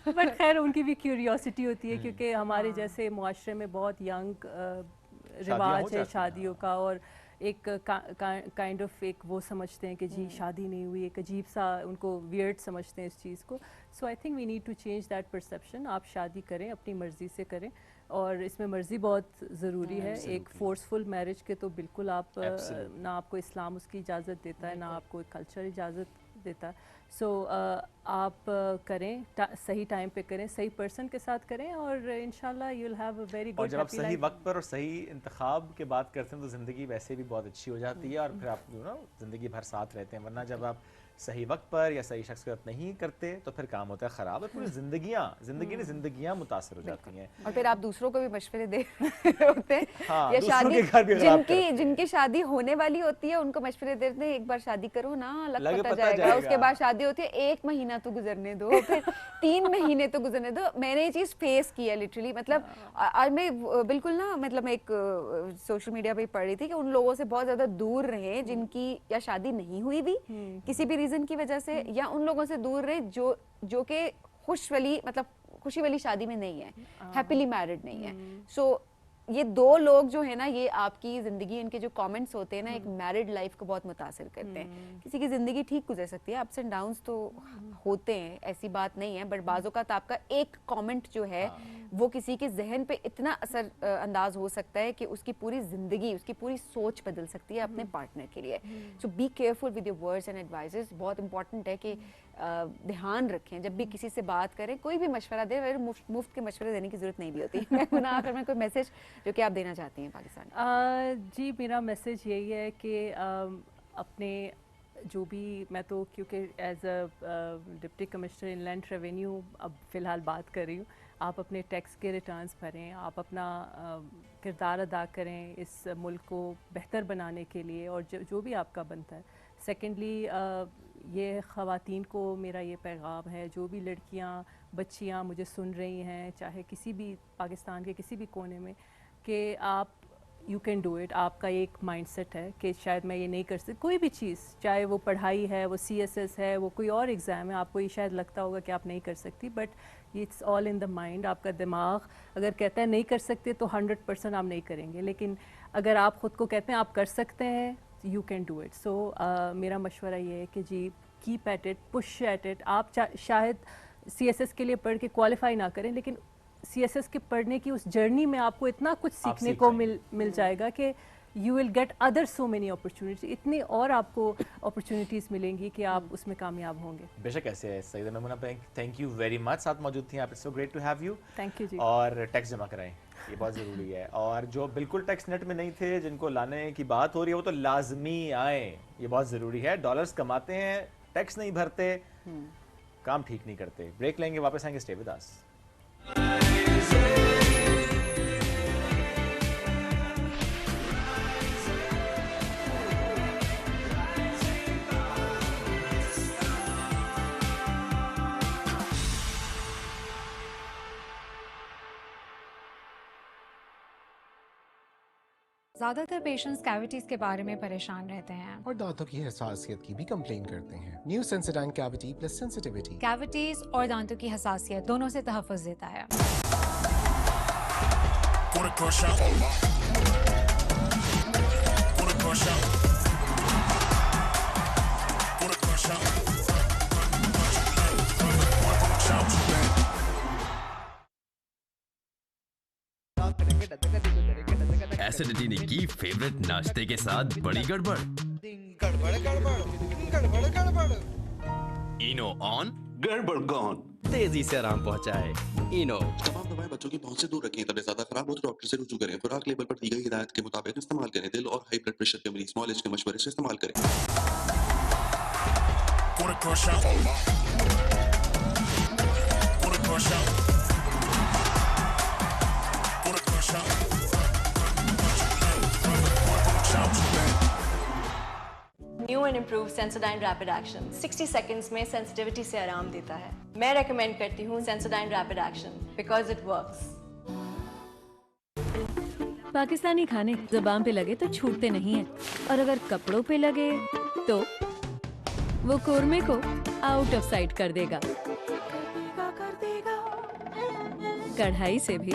बट खैर उनकी भी क्यूरियोसिटी होती है क्योंकि हमारे जैसे मुआशरे में बहुत यंग रिवाज है शादियों का। और एक काइंड ऑफ एक वो समझते हैं कि जी शादी नहीं हुई, एक अजीब सा उनको वियर्ड समझते हैं इस चीज़ को। So I think we need to change that perception. आप शादी करें अपनी मर्ज़ी से करें, और इसमें मर्ज़ी बहुत ज़रूरी है। एक फोर्सफुल मैरिज के तो बिल्कुल आप ना आपको इस्लाम उसकी इजाज़त देता है, ना आपको कल्चर इजाज़त देता है। सो आप करें, सही टाइम पे करें, सही पर्सन के साथ करें और इंशाल्लाह you will have a very good. और जब आप सही वक्त पर और सही इंतखाब के बात करते हैं तो ज़िंदगी वैसे भी बहुत अच्छी हो जाती है और फिर आप ज़िंदगी भर साथ रहते हैं। वरना जब आप सही वक्त पर या सही शख्स को नहीं करते तो फिर काम होता है ख़राब। पूरी जिंदगियाँ मुतासर हो जाती हैं। और फिर आप दूसरों को भी मशवरे दे होते हैं। हाँ, या शादी जिनकी शादी होने वाली होती है उनको मशवरे देते हैं, एक बार शादी करो ना लग पता जाएगा। उसके बाद शादी होती है, 1 महीना तो गुजरने दो, फिर 3 महीने तो गुजरने दो। मैंने ये चीज़ फेस की है लिटरली। मतलब आज मैं बिल्कुल ना मतलब मैं एक सोशल मीडिया पे पढ़ रही थी कि उन लोगों से बहुत ज़्यादा दूर रहें जिनकी या शादी नहीं हुई भी किसी भी रीज़न की वजह से, या उन लोगों से दूर रहे जो कि खुशवली मतलब खुशी वाली शादी में नहीं है, हैप्पीली मैरिड नहीं है। सो ये दो लोग जो है ना, ये आपकी ज़िंदगी, इनके जो कमेंट्स होते हैं ना, एक मैरिड लाइफ को बहुत मुतासिर करते हैं। किसी की ज़िंदगी ठीक गुजर सकती है, अप्स एंड डाउन्स तो होते हैं, ऐसी बात नहीं है, बट बाज़ों का आपका एक कमेंट जो है वो किसी के जहन पे इतना असर अंदाज हो सकता है कि उसकी पूरी ज़िंदगी, उसकी पूरी सोच बदल सकती है अपने पार्टनर के लिए। So be careful with your words and advises. बहुत इंपॉर्टेंट है कि ध्यान रखें जब भी किसी से बात करें, कोई भी मशवरा दे, मुफ्त के मशवरे देने की ज़रूरत नहीं भी होती। मैं गुनाह आखिर में कोई मैसेज जो कि आप देना चाहती हैं पाकिस्तान? जी, मेरा मैसेज यही है कि अपने जो भी, मैं तो क्योंकि as a deputy commissioner inland revenue अब फ़िलहाल बात कर रही हूँ, आप अपने टैक्स के रिटर्न्स भरें, आप अपना किरदार अदा करें इस मुल्क को बेहतर बनाने के लिए, और जो भी आपका बनता है। सेकेंडली, ये ख़वातीन को मेरा ये पैगाम है, जो भी लड़कियाँ बच्चियाँ मुझे सुन रही हैं, चाहे किसी भी पाकिस्तान के किसी भी कोने में, कि आप यू कैन डू इट। आपका एक माइंडसेट है कि शायद मैं ये नहीं कर सकती, कोई भी चीज़, चाहे वो पढ़ाई है, वो CSS है, वो कोई और एग्ज़ाम है, आपको ये शायद लगता होगा कि आप नहीं कर सकती, but it's all in the mind. आपका दिमाग अगर कहता है नहीं कर सकते तो 100% आप नहीं करेंगे, लेकिन अगर आप ख़ुद को कहते हैं आप कर सकते हैं, you can do it. So मेरा मशवरा ये है कि जी, keep at it, push at it. आप शायद CSS के लिए पढ़ के क्वालिफाई ना करें, लेकिन CSS के पढ़ने की उस जर्नी में आपको इतना कुछ सीखने को मिल जाएगा कि you will get other so many opportunities, इतनी और आपको अपॉर्चुनिटीज़ मिलेंगी कि आप उसमें कामयाब होंगे। बेशक ऐसे है। Saeeda Maimuna, thank you very much, साथ मौजूद थी आप, it's so great to have you. Thank you जी। और टैक्स जमा कराएं, ये बहुत ज़रूरी है। और जो बिल्कुल टैक्स नेट में नहीं थे, जिनको लाने की बात हो रही है, वो तो लाजमी आए, ये बहुत ज़रूरी है। डॉलर्स कमाते हैं, टैक्स नहीं भरते, काम ठीक नहीं करते। ब्रेक लेंगे, वापस आएंगे, स्टे विद अस। ज्यादातर पेशेंट्स कैविटीज के बारे में परेशान रहते हैं और दांतों की हसासियत की भी कंप्लेन करते हैं। New Sensodyne cavity plus sensitivity cavities और दांतों की हसासियत दोनों से तहफ़्फ़ुज़ देता है। एसिडिटी ने की फेवरेट नाश्ते के साथ बड़ी गड़बड़। गड़बड़ गड़बड़ गड़बड़ गड़बड़। इनो ऑन, गड़बड़ गॉन। तेजी से आराम पहुंचाए। इनो। तमाम दवाएं बच्चों की पहुंच से दूर रखें, तबीयत ज्यादा खराब हो तो डॉक्टर से रुजू करें। खुराक लेबल पर दी गई हिदायत के मुताबिक इस्तेमाल करें। दिल और हाई ब्लड प्रेशर के मरीज नॉलेज के मशवरे से इस्तेमाल करें। New and improve Sensodyne rapid action 60 seconds में सेंसिटिविटी से आराम देता है। मैं रेकमेंड करती हूँ Sensodyne rapid action because it works. Pakistani खाने ज़बान पे लगे तो छूटते नहीं हैं, और अगर कपड़ों पे लगे तो वो कोरमे को आउट ऑफ साइट कर देगा। कढ़ाई से भी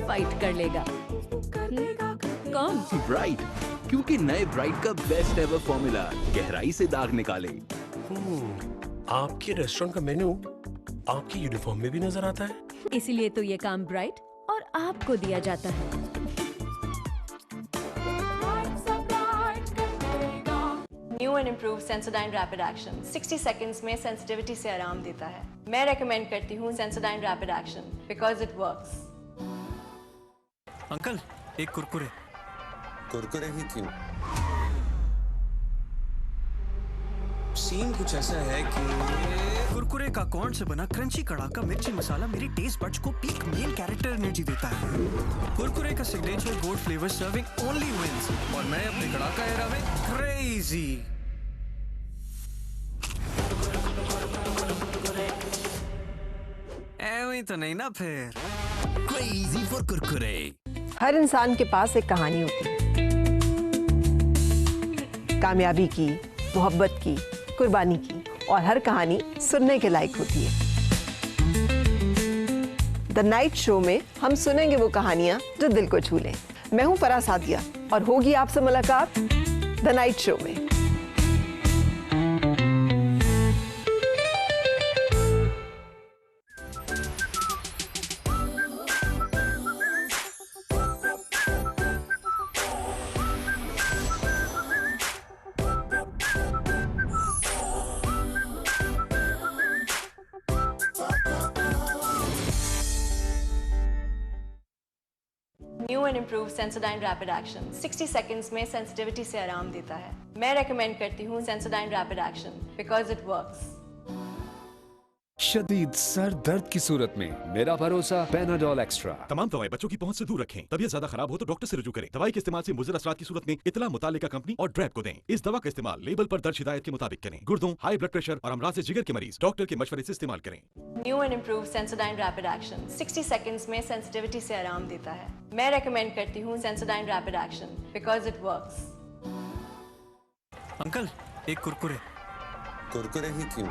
फाइट कर लेगा। कौन? ब्राइट, क्योंकि नए ब्राइट का बेस्ट एवर फॉर्मूला गहराई से दाग निकाले। आपके रेस्टोरेंट का मेन्यू आपकी यूनिफॉर्म में भी नजर आता है, इसीलिए तो ये काम ब्राइट और आपको दिया जाता है। New and improve Sensodyne rapid action 60 seconds में सेंसिटिविटी से आराम देता है। मैं रेकमेंड करती हूँ Sensodyne rapid action because it works. Uncle, एक कुरकुरे। कुरकुरे ही क्यों? सीन कुछ ऐसा है कि कुरकुरे का कॉर्न से बना क्रंची कड़ाका मिर्ची मसाला मेरी टेस्ट बड्स को पीक मेन कैरेक्टर एनर्जी देता है। कुरकुरे का signature gold flavour serving only wins, और मैं अपने कड़ाका एरा में क्रेजी। ऐਵੇਂ तो नहीं ना फिर। Crazy for Kurkure. हर इंसान के पास एक कहानी होती है, कामयाबी की, मोहब्बत की, कुर्बानी की, और हर कहानी सुनने के लायक होती है। द नाइट शो में हम सुनेंगे वो कहानियां जो दिल को छू लें। मैं हूं फराह सादिया और होगी आपसे मुलाकात द नाइट शो में। New and improve Sensodyne rapid action 60 seconds में सेंसिटिविटी से आराम देता है। मैं रेकमेंड करती हूँ Sensodyne rapid action because it works. शदीद सर दर्द की सूरत में मेरा भरोसा पैनाडोल एक्स्ट्रा। तमाम दवाएं बच्चों की पहुंच से दूर रखें। तबीयत ज्यादा खराब हो तो डॉक्टर से रुजू करें। दवाई के इस्तेमाल से मुज़र असरात की सूरत में इतला मुतालिका कंपनी और ड्रैप को दें। इस दवा का इस्तेमाल लेबल पर दर्ज हिदायत के मुताबिक करें। गुर्दों, हाई ब्लड प्रेशर और अमराज जिगर के मरीज डॉक्टर के मशवरे से इस्तेमाल करें। New and improve Sensodyne rapid action 60 seconds में सेंसिटिविटी से आराम देता है। मैं रेकमेंड करती हूँ Sensodyne rapid action because it works. Uncle एक कुरकुरे। कुरकुरे ही क्यों?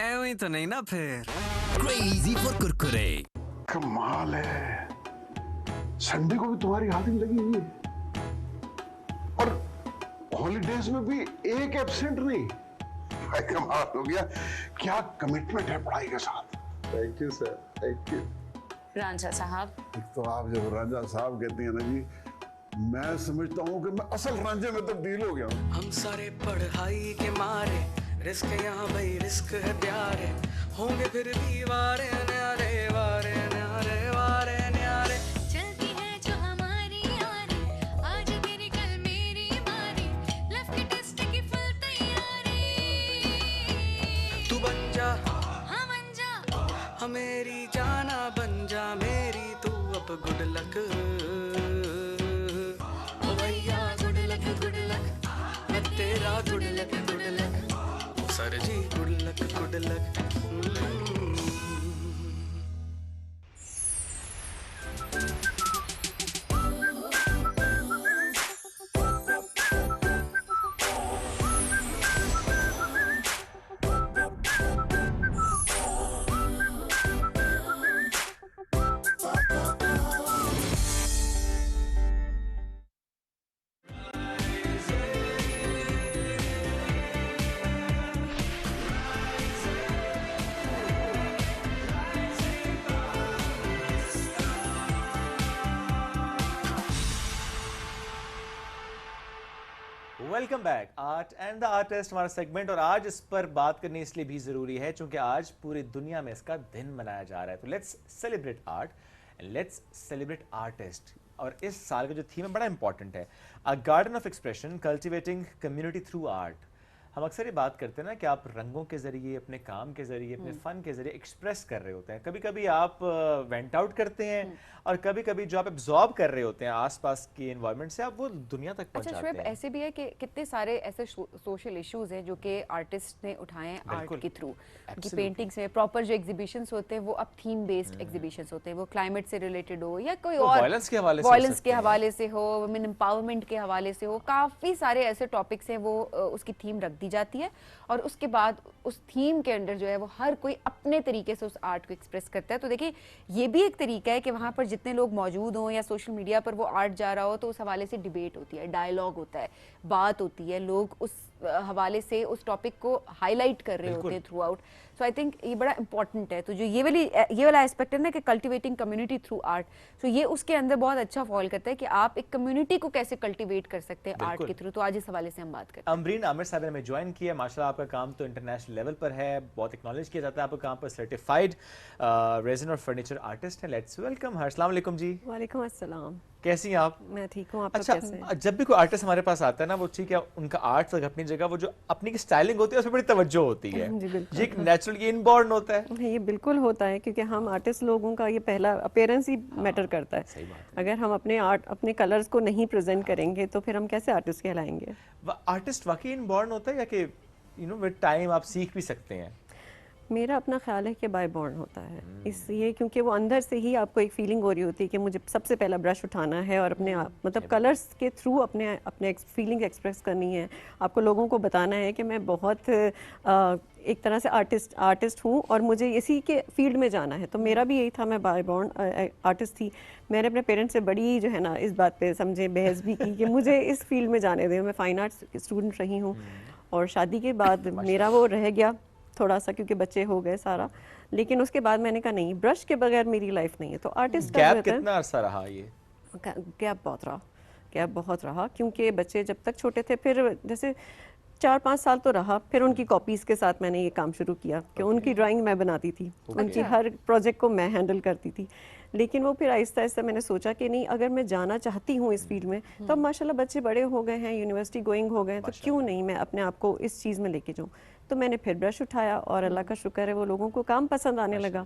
ऐਵੇਂ तो नहीं ना फिर। Crazy for Kurkure. कमाल है, संडे को भी तुम्हारी हाजिरी लगी हुई है और हॉलीडेज में भी एक एब्सेंट नहीं। भाई कमाल हो गया, क्या कमिटमेंट है पढ़ाई के साथ। Thank you sir, thank you. Ranjha साहब, एक तो आप जब रांझा साहब कहती हैं ना जी, मैं समझता हूँ कि मैं असल रांझे में तब्दील हो गया हूँ। हम सारे पढ़ाई के मारे, रिस्क यहाँ भाई रिस्क है प्यारे, होंगे फिर भी वारे न्यारे वारे न्यारे वारे न्यारे। चलती है जो हमारी यारी, आज तेरी कल मेरी बारी, लव के टेस्ट की फुल तैयारी। तू बन जा, हाँ बन जा, हाँ मेरी जाना बन जा मेरी तू अब गुड लक। ओ भैया गुड लक मैं तेरा good luck sir ji good luck. Welcome back. Art and the artist हमारा सेगमेंट, और आज इस पर बात करनी इसलिए भी ज़रूरी है क्योंकि आज पूरी दुनिया में इसका दिन मनाया जा रहा है। तो let's celebrate art and let's celebrate artist. और इस साल का जो थीम है बड़ा इंपॉर्टेंट है, a garden of expression cultivating community through art. हम अक्सर ये बात करते हैं ना कि आप रंगों के ज़रिए, अपने काम के ज़रिए, अपने फ़न के ज़रिए एक्सप्रेस कर रहे होते हैं। कभी कभी आप वेंट आउट करते हैं और कभी कभी जो आप एब्जॉर्ब कर रहे होते हैं आसपास की एनवायरनमेंट से, आप वो दुनिया तक पहुंचाते हैं। ऐसे भी है कि कितने सारे ऐसे सोशल इश्यूज हैं जो कि आर्टिस्ट ने उठाए हैं आर्ट के थ्रू। की पेंटिंग्स में प्रॉपर जो एग्जीबिशंस होते हैं वो अब थीम बेस्ड एग्जीबिशंस होते हैं, वो क्लाइमेट से रिलेटेड हो या कोई और वायलेंस के हवाले से हो, वुमेन एम्पावरमेंट के हवाले से हो, काफ़ी सारे ऐसे टॉपिक्स हैं वो उसकी थीम रख दी जाती है और उसके बाद उस थीम के अंदर जो है वो हर कोई अपने तरीके से उस आर्ट को एक्सप्रेस करता है। तो देखिए ये भी एक तरीका है कि वहाँ पर जितने लोग मौजूद हों या सोशल मीडिया पर वो आर्ट जा रहा हो तो उस हवाले से डिबेट होती है, डायलॉग होता है, बात होती है, लोग उस हवाले से उस टॉपिक को हाईलाइट कर रहे होते हैं through out. So I think ये बड़ा इंपॉर्टेंट है। तो जो ये वाला एस्पेक्ट है ना कि कल्टिवेटिंग कम्युनिटी थ्रू आर्ट, तो ये उसके अंदर बहुत अच्छा फॉल करता है कि आप एक कम्युनिटी को कैसे कल्टिवेट कर सकते हैं आर्ट के थ्रू। तो आज इस हवाले से हम बात करते हैं। अमरीन आमिर साहब ने हमें ज्वाइन किया। माशाल्लाह आपका काम तो इंटरनेशनल लेवल पर है, बहुत एक्नॉलेज किया जाता है आपका काम पर। सर्टिफाइड रेजिन और फर्नीचर आर्टिस्ट हैं। लेट्स वेलकम हर। अस्सलाम वालेकुम जी। वालेकुम अस्सलाम। कैसी हैं आप? मैं ठीक हूँ, आप अच्छा, कैसे हैं? जब भी कोई आर्टिस्ट हमारे पास आता है ना, वो ठीक है उनका आर्ट तक अपनी जगह, वो जो अपनी स्टाइलिंग होती है उसमें बड़ी तवज्जो होती है। ये एक नेचुरल, ये इनबॉर्न होता है। ये बिल्कुल होता है क्योंकि हम आर्टिस्ट लोगों का ये पहला अपीयरेंस ही मैटर करता है। सही बात है। अगर हम अपने आर्ट, अपने कलर्स को नहीं प्रेजेंट करेंगे तो फिर हम कैसे आर्टिस्ट कहलाएंगे? आर्टिस्ट वाकई इनबॉर्न होता है या कि विद टाइम आप सीख भी सकते हैं? मेरा अपना ख्याल है कि बाय बॉर्न होता है, इसलिए क्योंकि वो अंदर से ही आपको एक फीलिंग हो रही होती है कि मुझे सबसे पहला ब्रश उठाना है और अपने आप मतलब कलर्स के थ्रू अपने फीलिंग एक्सप्रेस करनी है। आपको लोगों को बताना है कि मैं बहुत एक तरह से आर्टिस्ट हूँ और मुझे इसी के फील्ड में जाना है। तो मेरा भी यही था, मैं बाय बॉर्न आर्टिस्ट थी। मैंने अपने पेरेंट्स से बड़ी जो है ना इस बात पे समझे बहस भी की कि मुझे इस फील्ड में जाने दें। मैं फाइन आर्ट्स स्टूडेंट रही हूँ और शादी के बाद मेरा वो रह गया थोड़ा सा क्योंकि बच्चे हो गए सारा, लेकिन उसके बाद मैंने कहा नहीं, ब्रश के बगैर मेरी लाइफ नहीं है। तो आर्टिस्ट का गैप कितना अरसा रहा ये? गैप बहुत रहा क्योंकि बच्चे जब तक छोटे थे, फिर जैसे 4-5 साल तो रहा, फिर उनकी कॉपीज़ के साथ मैंने ये काम शुरू किया कि उनकी ड्राइंग मैं बनाती थी, उनकी हर प्रोजेक्ट को मैं हैंडल करती थी। लेकिन वो फिर आहिस्ता आहिस्ता मैंने सोचा कि नहीं, अगर मैं जाना चाहती हूँ इस फील्ड में तो अब माशाल्लाह बच्चे बड़े हो गए हैं, यूनिवर्सिटी गोइंग हो गए हैं, तो क्यों नहीं मैं अपने आप को इस चीज़ में लेके जाऊँ। तो मैंने फिर ब्रश उठाया और अल्लाह का शुक्र है वो लोगों को काम पसंद आने लगा।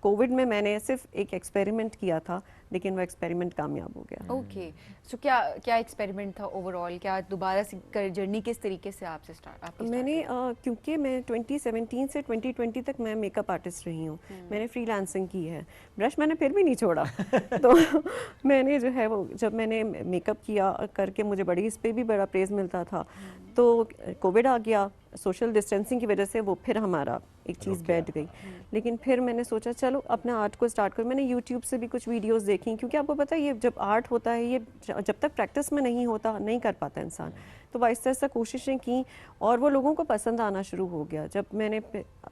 कोविड में मैंने सिर्फ एक एक्सपेरिमेंट किया था, लेकिन वो एक्सपेरिमेंट कामयाब हो गया। ओके, सो क्या एक्सपेरिमेंट था ओवरऑल? क्या दोबारा से जर्नी किस तरीके से आपसे स्टार्ट? मैंने क्योंकि मैं 2017 से 2020 तक मैं मेकअप आर्टिस्ट रही हूँ, मैंने फ्रीलांसिंग की है, ब्रश मैंने फिर भी नहीं छोड़ा। तो मैंने जो है वो जब मैंने मेकअप किया करके मुझे बड़ी इस पर भी बड़ा प्रेज़ मिलता था। तो कोविड आ गया, सोशल डिस्टेंसिंग की वजह से वो फिर हमारा एक चीज़ बैठ गई। लेकिन फिर मैंने सोचा चलो अपना आर्ट को स्टार्ट करो। मैंने यूट्यूब से भी कुछ वीडियोस देखी, क्योंकि आपको पता है ये जब आर्ट होता है ये जब तक प्रैक्टिस में नहीं होता नहीं कर पाता इंसान। तो आहिस्ता आहिस्ता कोशिशें की और वो लोगों को पसंद आना शुरू हो गया। जब मैंने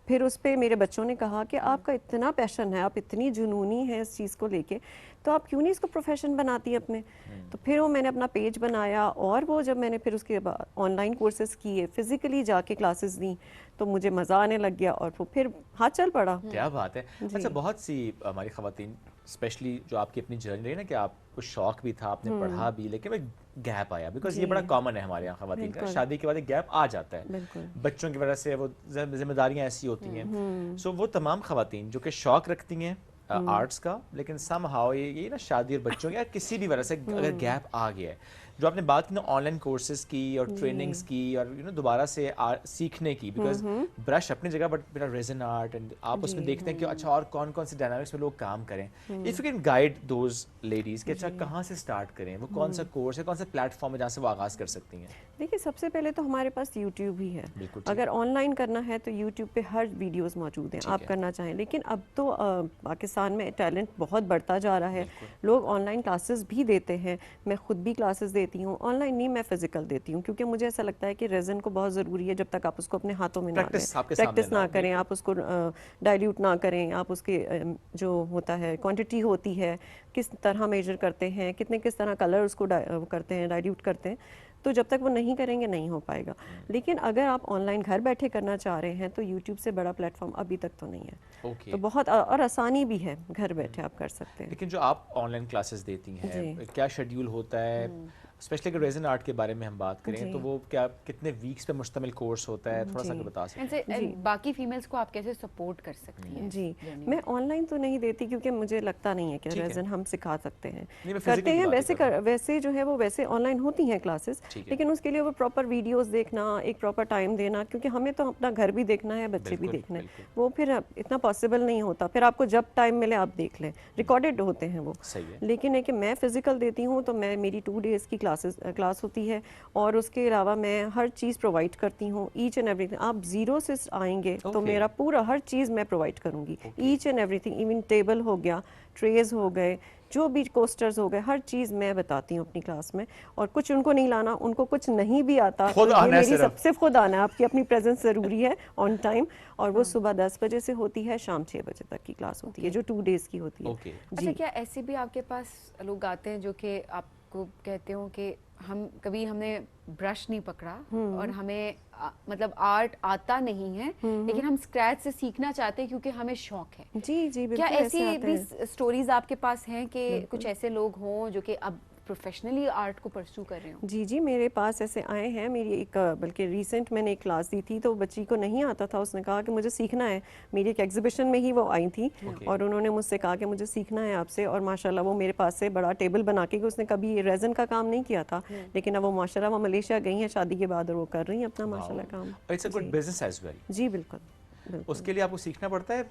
फिर उस पर मेरे बच्चों ने कहा कि आपका इतना पैशन है, आप इतनी जुनूनी है इस चीज़ को लेके, तो आप क्यों नहीं इसको प्रोफेशन बनाती है अपने। तो फिर वो मैंने अपना पेज बनाया और वो जब मैंने फिर उसके बाद ऑनलाइन कोर्सेज किए, फिजिकली जाके क्लासेस दी, तो मुझे मज़ा आने लग गया और वो फिर हाथ चल पड़ा। क्या बात है। अच्छा, बहुत सी हमारी ख़वातीन स्पेशली जो आपकी अपनी जर्नी रही ना कि आपको शौक भी था, आपने पढ़ा भी, लेकिन एक गैप आया, बिकॉज ये बड़ा कॉमन है हमारे यहाँ ख़वातीन का, शादी के बाद एक गैप आ जाता है बच्चों की वजह से, वो जिम्मेदारियाँ ऐसी होती हैं। सो वो तमाम ख़वातीन जो कि शौक रखती हैं आर्ट्स का, लेकिन समहाउ ये ना शादी और बच्चों या किसी भी वजह से अगर गैप आ गया है, जो आपने बात की ना ऑनलाइन कोर्सेज की और ट्रेनिंग्स की और दोबारा से सीखने की, बिकॉज ब्रश अपनी जगह बट मेरा रेजन आर्ट एंड आप उसमें देखते हैं कि अच्छा और कौन कौन से डायनामिक्स में लोग काम करें। If you can guide those ladies कि अच्छा कहाँ से स्टार्ट करें, वो कौन सा कोर्स है, कौन सा प्लेटफॉर्म है जहाँ से वो आगाज़ कर सकती हैं? देखिए, सबसे पहले तो हमारे पास यूट्यूब ही है। अगर ऑनलाइन करना है तो यूट्यूब पे हर वीडियोस मौजूद हैं, आप करना चाहें। लेकिन अब तो पाकिस्तान में टैलेंट बहुत बढ़ता जा रहा है, लोग ऑनलाइन क्लासेस भी देते हैं, मैं खुद भी क्लासेस देती हूँ। ऑनलाइन नहीं, मैं फिजिकल देती हूँ, क्योंकि मुझे ऐसा लगता है कि रेजन को बहुत ज़रूरी है, जब तक आप उसको अपने हाथों में ना प्रैक्टिस ना करें, आप उसको डाइल्यूट ना करें, आप उसके जो होता है क्वांटिटी होती है, किस तरह मेजर करते हैं, किस तरह कलर उसको करते हैं, डाइल्यूट करते हैं, तो जब तक वो नहीं करेंगे नहीं हो पाएगा। लेकिन अगर आप ऑनलाइन घर बैठे करना चाह रहे हैं तो यूट्यूब से बड़ा प्लेटफॉर्म अभी तक तो नहीं है। तो बहुत और आसानी भी है, घर बैठे आप कर सकते हैं। लेकिन जो आप ऑनलाइन क्लासेस देती हैं, क्या शेड्यूल होता है? स्पेशली अगर रेजन आर्ट के बारे में हम बात करें तो वो क्या कितने वीक्स पे मुश्तमिल कोर्स होता है, थोड़ा सा बता सकते हैं? बाकी फीमेल्स को आप कैसे सपोर्ट कर सकती हैं? जी, मैं ऑनलाइन तो नहीं देती क्योंकि मुझे लगता नहीं है कि रेजन हम सिखा सकते हैं। करते हैं वैसे जो है वो वैसे ऑनलाइन होती हैं क्लासेस, लेकिन उसके लिए वो प्रॉपर वीडियोस देखना, एक प्रॉपर टाइम देना, क्योंकि हमें तो अपना घर भी देखना है, बच्चे भी देखना है, वो फिर इतना पॉसिबल नहीं होता। फिर आपको जब टाइम मिले आप देख लें, रिकॉर्डेड होते हैं वो। लेकिन है कि मैं फिजिकल देती हूँ तो मैं मेरी 2 डेज़ की क्लास होती है और उसके अलावा मैं हर चीज़ प्रोवाइड करती हूँ, ईच एंड एवरीथिंग। आप जीरो से आएंगे तो मेरा पूरा हर चीज़ मैं प्रोवाइड करूँगी, each and everything, even table हो गया, ट्रेज हो गए, जो भी कोस्टर्स हो गए, हर चीज़ मैं बताती हूँ अपनी क्लास में। और कुछ उनको नहीं लाना, उनको कुछ नहीं भी आता तो ये मेरी सबसे खुद आना है, आपकी अपनी प्रेजेंस ज़रूरी है ऑन टाइम। और वो सुबह 10 बजे से होती है, शाम 6 बजे तक की क्लास होती है, जो 2 डेज़ की होती है। अच्छा, क्या ऐसे भी आपके पास लोग आते हैं जो कि आपको कहते हो कि हमने ब्रश नहीं पकड़ा और हमें मतलब आर्ट आता नहीं है, लेकिन हम स्क्रैच से सीखना चाहते हैं क्योंकि हमें शौक है? जी जी, क्या ऐसी भी स्टोरीज आपके पास हैं कि कुछ ऐसे लोग हों जो कि अब प्रोफेशनली आर्ट को परस्यू कर रहे हो? जी जी, मेरे पास ऐसे आए हैं। मेरी एक बल्कि रिसेंट मैंने एक क्लास दी थी, तो बच्ची को नहीं आता था, उसने कहा कि मुझे सीखना है। मेरी एक एग्जीबिशन में ही वो आई थी और उन्होंने मुझसे कहा कि मुझे सीखना है आपसे। और माशाल्लाह वो मेरे पास से बड़ा टेबल बना के, उसने कभी रेजन का काम नहीं किया था, लेकिन अब वो माशाल्लाह वो मलेशिया गई हैं शादी के बाद और वो कर रही हैं अपना माशाल्लाह काम। It's a good business as well. जी बिल्कुल। उसके लिए आपको सीखना पड़ता है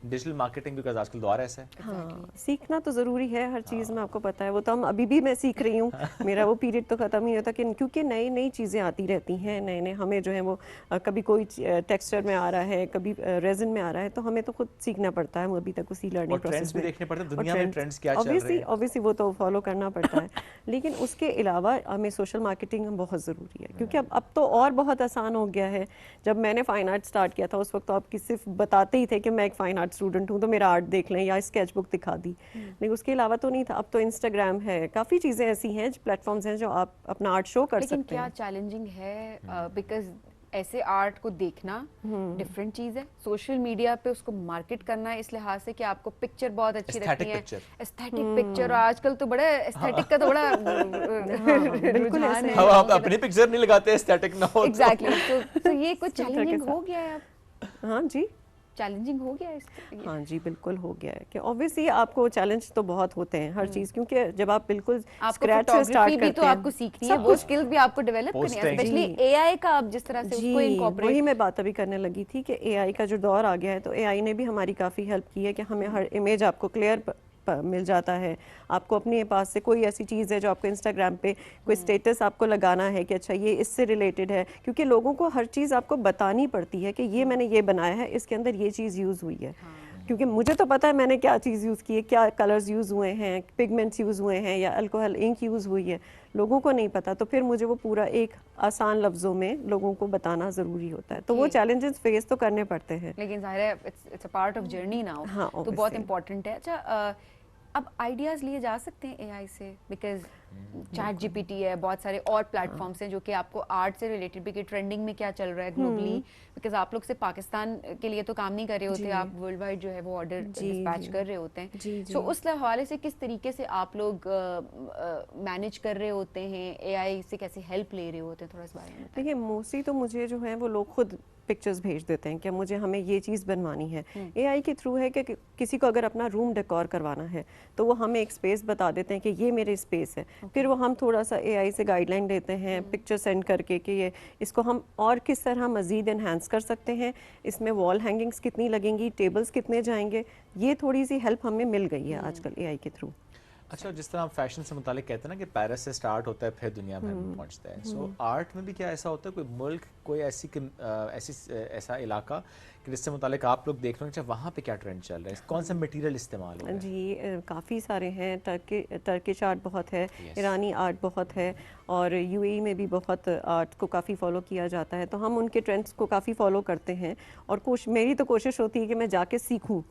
डिजिटल मार्केटिंग, बिकॉज आजकल दौर ऐसा है। हाँ, सीखना तो ज़रूरी है हर चीज़ में, आपको पता है। वो तो हम अभी भी मैं सीख रही हूँ, मेरा वो पीरियड तो ख़त्म ही होता, कि क्योंकि नई नई चीज़ें आती रहती हैं, नए नए हमें जो है वो कभी कोई टेक्सचर में आ रहा है, कभी रेजिन में आ रहा है, तो हमें तो खुद सीखना पड़ता है। हम अभी तक उसी लर्निंग प्रोसेस में देखने पड़ते हैं, दुनिया में ट्रेंड्स क्या चल रहे हैं, ऑब्वियसली वो तो फॉलो करना पड़ता है। लेकिन उसके अलावा हमें सोशल मार्केटिंग बहुत ज़रूरी है, क्योंकि अब तो और बहुत आसान हो गया है। जब मैंने फाइन आर्ट स्टार्ट किया था उस वक्त तो आप सिर्फ बताते ही थे कि मैं एक फाइन आर्ट स्टूडेंट हूँ, तो मेरा आर्ट देख लें या स्केच बुक दिखा दी, लेकिन उसके अलावा तो नहीं था। अब तो इंस्टाग्राम है, काफ़ी चीज़ें ऐसी हैं, प्लेटफॉर्म्स हैं जो आप अपना आर्ट शो कर सकते हैं। लेकिन क्या चैलेंजिंग है, बिकॉज ऐसे आर्ट को देखना डिफरेंट चीज है, सोशल मीडिया पे उसको मार्केट करना इस लिहाज से कि आपको पिक्चर बहुत अच्छी लगती है, एस्थेटिक पिक्चर। आजकल तो बड़ा एस्थेटिक का तो बड़ा बिल्कुल रुझान है। आप अपनी पिक्चर नहीं लगाते एस्थेटिक ना हो। एग्जैक्टली, तो ये कुछ चैलेंजिंग हो गया है। हाँ जी, चैलेंजिंग हो गया है। हाँ जी, बिल्कुल हो गया है कि ऑब्वियसली आपको चैलेंज तो बहुत होते हैं हर चीज़, क्योंकि जब आप बिल्कुल स्क्रैच से स्टार्ट करते हैं तो आपको सीखनी है, वो स्किल्स भी आपको डेवलप करनी है, स्पेशली एआई का आप जिस तरह से उसको इनकॉर्पोरेट। वही मैं बात अभी करने लगी थी कि एआई का जो दौर आ गया है, तो एआई ने भी हमारी काफ़ी हेल्प की है कि हमें हर इमेज आपको क्लियर मिल जाता है। आपको अपने पास से कोई ऐसी चीज़ है जो आपको इंस्टाग्राम पे कोई स्टेटस आपको लगाना है कि अच्छा ये इससे रिलेटेड है, क्योंकि लोगों को हर चीज़ आपको बतानी पड़ती है कि ये मैंने ये बनाया है, इसके अंदर ये चीज़ यूज़ हुई है। क्योंकि मुझे तो पता है मैंने क्या चीज़ यूज़ की है, क्या कलर्स यूज़ हुए हैं, पिगमेंट्स यूज़ हुए हैं या अल्कोहल इंक यूज़ हुई है, लोगों को नहीं पता। तो फिर मुझे वो पूरा एक आसान लफ्ज़ों में लोगों को बताना ज़रूरी होता है, तो वो चैलेंजेस फेस तो करने पड़ते हैं। लेकिन ज़ाहिर है it's a part of journey now, तो बहुत इंपॉर्टेंट है। अच्छा, अब आइडियाज़ लिए जा सकते हैं एआई से, बिकॉज चैट जीपीटी है, बहुत सारे और प्लेटफॉर्म्स हैं जो कि आपको आर्ट से रिलेटेड भी, कि ट्रेंडिंग में क्या चल रहा है ग्लोबली, बिकॉज आप लोग से पाकिस्तान के लिए तो काम नहीं कर रहे होते, आप वर्ल्ड वाइड जो है वो ऑर्डर डिस्पैच कर रहे होते हैं। तो उस हवाले से किस तरीके से आप लोग मैनेज कर रहे होते हैं, एआई से कैसे हेल्प ले रहे होते हैं, थोड़ा इस बारे में। देखिए, मोस्टली तो मुझे जो है वो लोग खुद पिक्चर्स भेज देते हैं कि मुझे हमें ये चीज़ बनवानी है। एआई के थ्रू है कि किसी को अगर अपना रूम डेकोर करवाना है तो वो हमें एक स्पेस बता देते हैं कि ये मेरे स्पेस है, फिर वो हम थोड़ा सा एआई से गाइडलाइन देते हैं पिक्चर सेंड करके कि ये इसको हम और किस तरह मज़ीद एनहांस कर सकते हैं, इसमें वॉल हैंगिंग्स कितनी लगेंगी, टेबल्स कितने जाएंगे, ये थोड़ी सी हेल्प हमें मिल गई है आजकल एआई के थ्रू। अच्छा, जिस तरह आप फैशन से मुतालिक कहते हैं ना कि पेरिस से स्टार्ट होता है फिर दुनिया भर में पहुंचता है, सो आर्ट में भी क्या ऐसा होता है, कोई मुल्क, कोई ऐसा इलाका कि जिससे मुतालिक आप लोग देख रहे हैं, अच्छा वहाँ पे क्या ट्रेंड चल रहा है, कौन सा मटेरियल इस्तेमाल हो रहा है? जी, काफ़ी सारे हैं। टर्किश आर्ट बहुत है, ईरानी आर्ट बहुत है, और यूएई में भी बहुत आर्ट को काफ़ी फॉलो किया जाता है, तो हम उनके ट्रेंड्स को काफ़ी फॉलो करते हैं। और मेरी तो कोशिश होती है कि मैं जाके सीखूँ,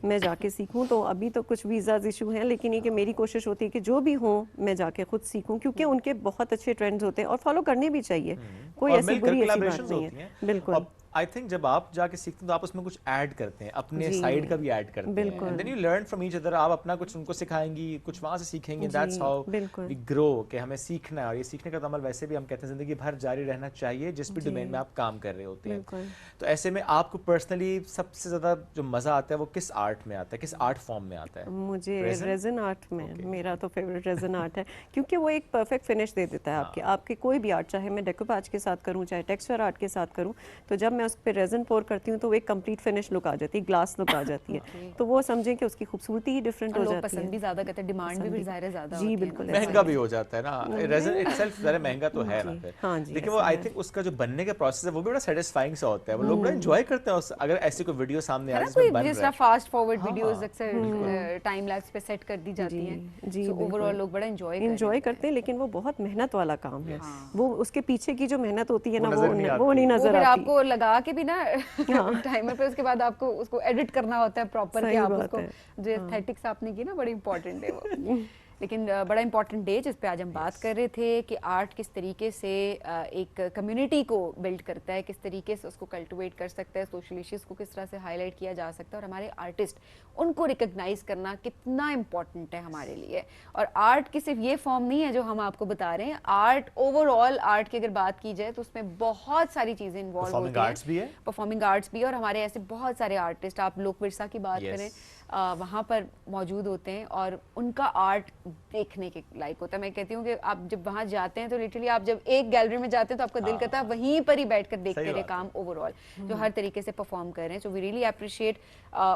मैं जाके सीखूं। तो अभी तो कुछ वीज़ाज़ इशू हैं, लेकिन ये कि मेरी कोशिश होती है कि जो भी हो मैं जाके खुद सीखूं, क्योंकि उनके बहुत अच्छे ट्रेंड्स होते हैं और फॉलो करने भी चाहिए, कोई ऐसी बुरी ऐसी बात नहीं है। बिल्कुल, आई थिंक जब आप जाके सीखते हैं तो आप उसमें कुछ ऐड करते हैं, अपने साइड का भी ऐड करते हैं, and then you learn from each other. आप अपना कुछ उनको सिखाएंगी, कुछ वहाँ से सीखेंगे, दैट्स हाउ वी ग्रो, कि हमें सीखना है। और ये सीखने का तो अमल वैसे भी हम कहते हैं ज़िंदगी भर जारी रहना चाहिए, जिस भी डोमेन में आप काम कर रहे होते हैं। तो ऐसे में आपको पर्सनली सबसे ज़्यादा जो मज़ा आता है वो किस आर्ट में आता है, किस आर्ट फॉर्म में आता है? मुझे रेजिन आर्ट में, मेरा तो फेवरेट रेजिन आर्ट है, क्योंकि वो एक परफेक्ट फिनिश दे देता है आपके कोई भी आर्ट, चाहे मैं डेकोपाज के साथ करूँ चाहे टेक्सचर आर्ट के साथ करूँ, तो जब मैं उस पर रेजिन पोर करती हूँ तो वो एक कंप्लीट फिनिश लुक आ जाती है, ग्लास लुक आ जाती है, तो वो समझें कि उसकी खूबसूरती ही डिफरेंट हो जाती है। पसंद भी ज़्यादा करते हैं, डिमांड भी ज़ाहिर ज़्यादा जी, बिल्कुल महंगा भी हो जाता है ना, रेजिन इटसेल्फ ज़रा महंगा तो है ना फिर, लेकिन वो आई थिंक उसका जो बनने का प्रोसेस है वो भी बड़ा सेटिस्फाइंग सा होता है, वो लोग बड़ा एंजॉय करते हैं। अगर ऐसी कोई वीडियो सामने आ जाए जिस तरह फास्ट फॉरवर्ड वीडियोस अक्सर टाइम लैप्स पे सेट कर दी जाती हैं, जी, ओवरऑल लोग बड़ा एंजॉय करते हैं, लेकिन वो बहुत मेहनत वाला काम है, वो उसके पीछे की जो मेहनत होती है ना वो नहीं नजर आती, आपको लगा के भी ना टाइमर पे, उसके बाद आपको उसको एडिट करना होता है प्रॉपर, कि आप उसको जो एस्थेटिक्स आपने की ना बड़ी इंपॉर्टेंट है वो। लेकिन बड़ा इंपॉर्टेंट डे जिस पे आज हम बात कर रहे थे कि आर्ट किस तरीके से एक कम्युनिटी को बिल्ड करता है, किस तरीके से उसको कल्टिवेट कर सकता है, सोशल इश्यूज को किस तरह से हाईलाइट किया जा सकता है, और हमारे आर्टिस्ट उनको रिकग्नाइज करना कितना इम्पॉर्टेंट है हमारे लिए। और आर्ट की सिर्फ ये फॉर्म नहीं है जो हम आपको बता रहे हैं, आर्ट ओवरऑल आर्ट की अगर बात की जाए तो उसमें बहुत सारी चीज़ें इन्वॉल्व होती हैं, परफॉर्मिंग आर्ट्स भी है, और हमारे ऐसे बहुत सारे आर्टिस्ट, आप लोक विरसा की बात करें, वहाँ पर मौजूद होते हैं और उनका आर्ट देखने के लायक होता है। मैं कहती हूँ कि आप जब वहाँ जाते हैं तो लिटरली आप जब एक गैलरी में जाते हैं तो आपका दिल करता है वहीं पर ही बैठकर देखते रहे काम ओवरऑल जो हर तरीके से परफॉर्म कर रहे हैं। सो वी रियली अप्रिशिएट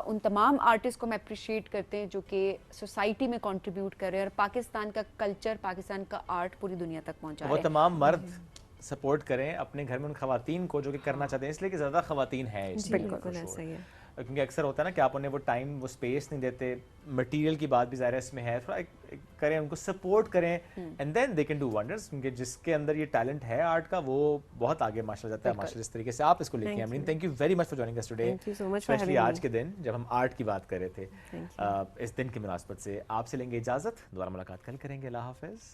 उन तमाम आर्टिस्ट को हम अप्रिशिएट करते हैं जो कि सोसाइटी में कंट्रीब्यूट कर रहे हैं और पाकिस्तान का कल्चर, पाकिस्तान का आर्ट पूरी दुनिया तक पहुँचा रहे वो हैं। तमाम मर्द सपोर्ट करें अपने घर में उन खवातीन को जो कि करना चाहते हैं, इसलिए कि ज़्यादा खवातीन हैं इस बिल्कुल ऐसा ही है, क्योंकि अक्सर होता है ना कि आप उन्हें वो टाइम, वो स्पेस नहीं देते। मटेरियल की बात भी ज़ाहिर है इसमें है, थोड़ा करें, उनको सपोर्ट करें and then they can do wonders. क्योंकि जिसके अंदर ये टैलेंट है आर्ट का वो बहुत आगे माशाल्लाह जाता है। माशाल्लाह जिस तरीके से आप इसको लेके आए, thank you very much for joining us today, specially आज के दिन जब हम आर्ट की बात कर रहे थे। इस दिन की मुनासबत से आपसे लेंगे इजाज़त, दोबारा मुलाकात कल करेंगे। अल्लाह हाफ़िज़।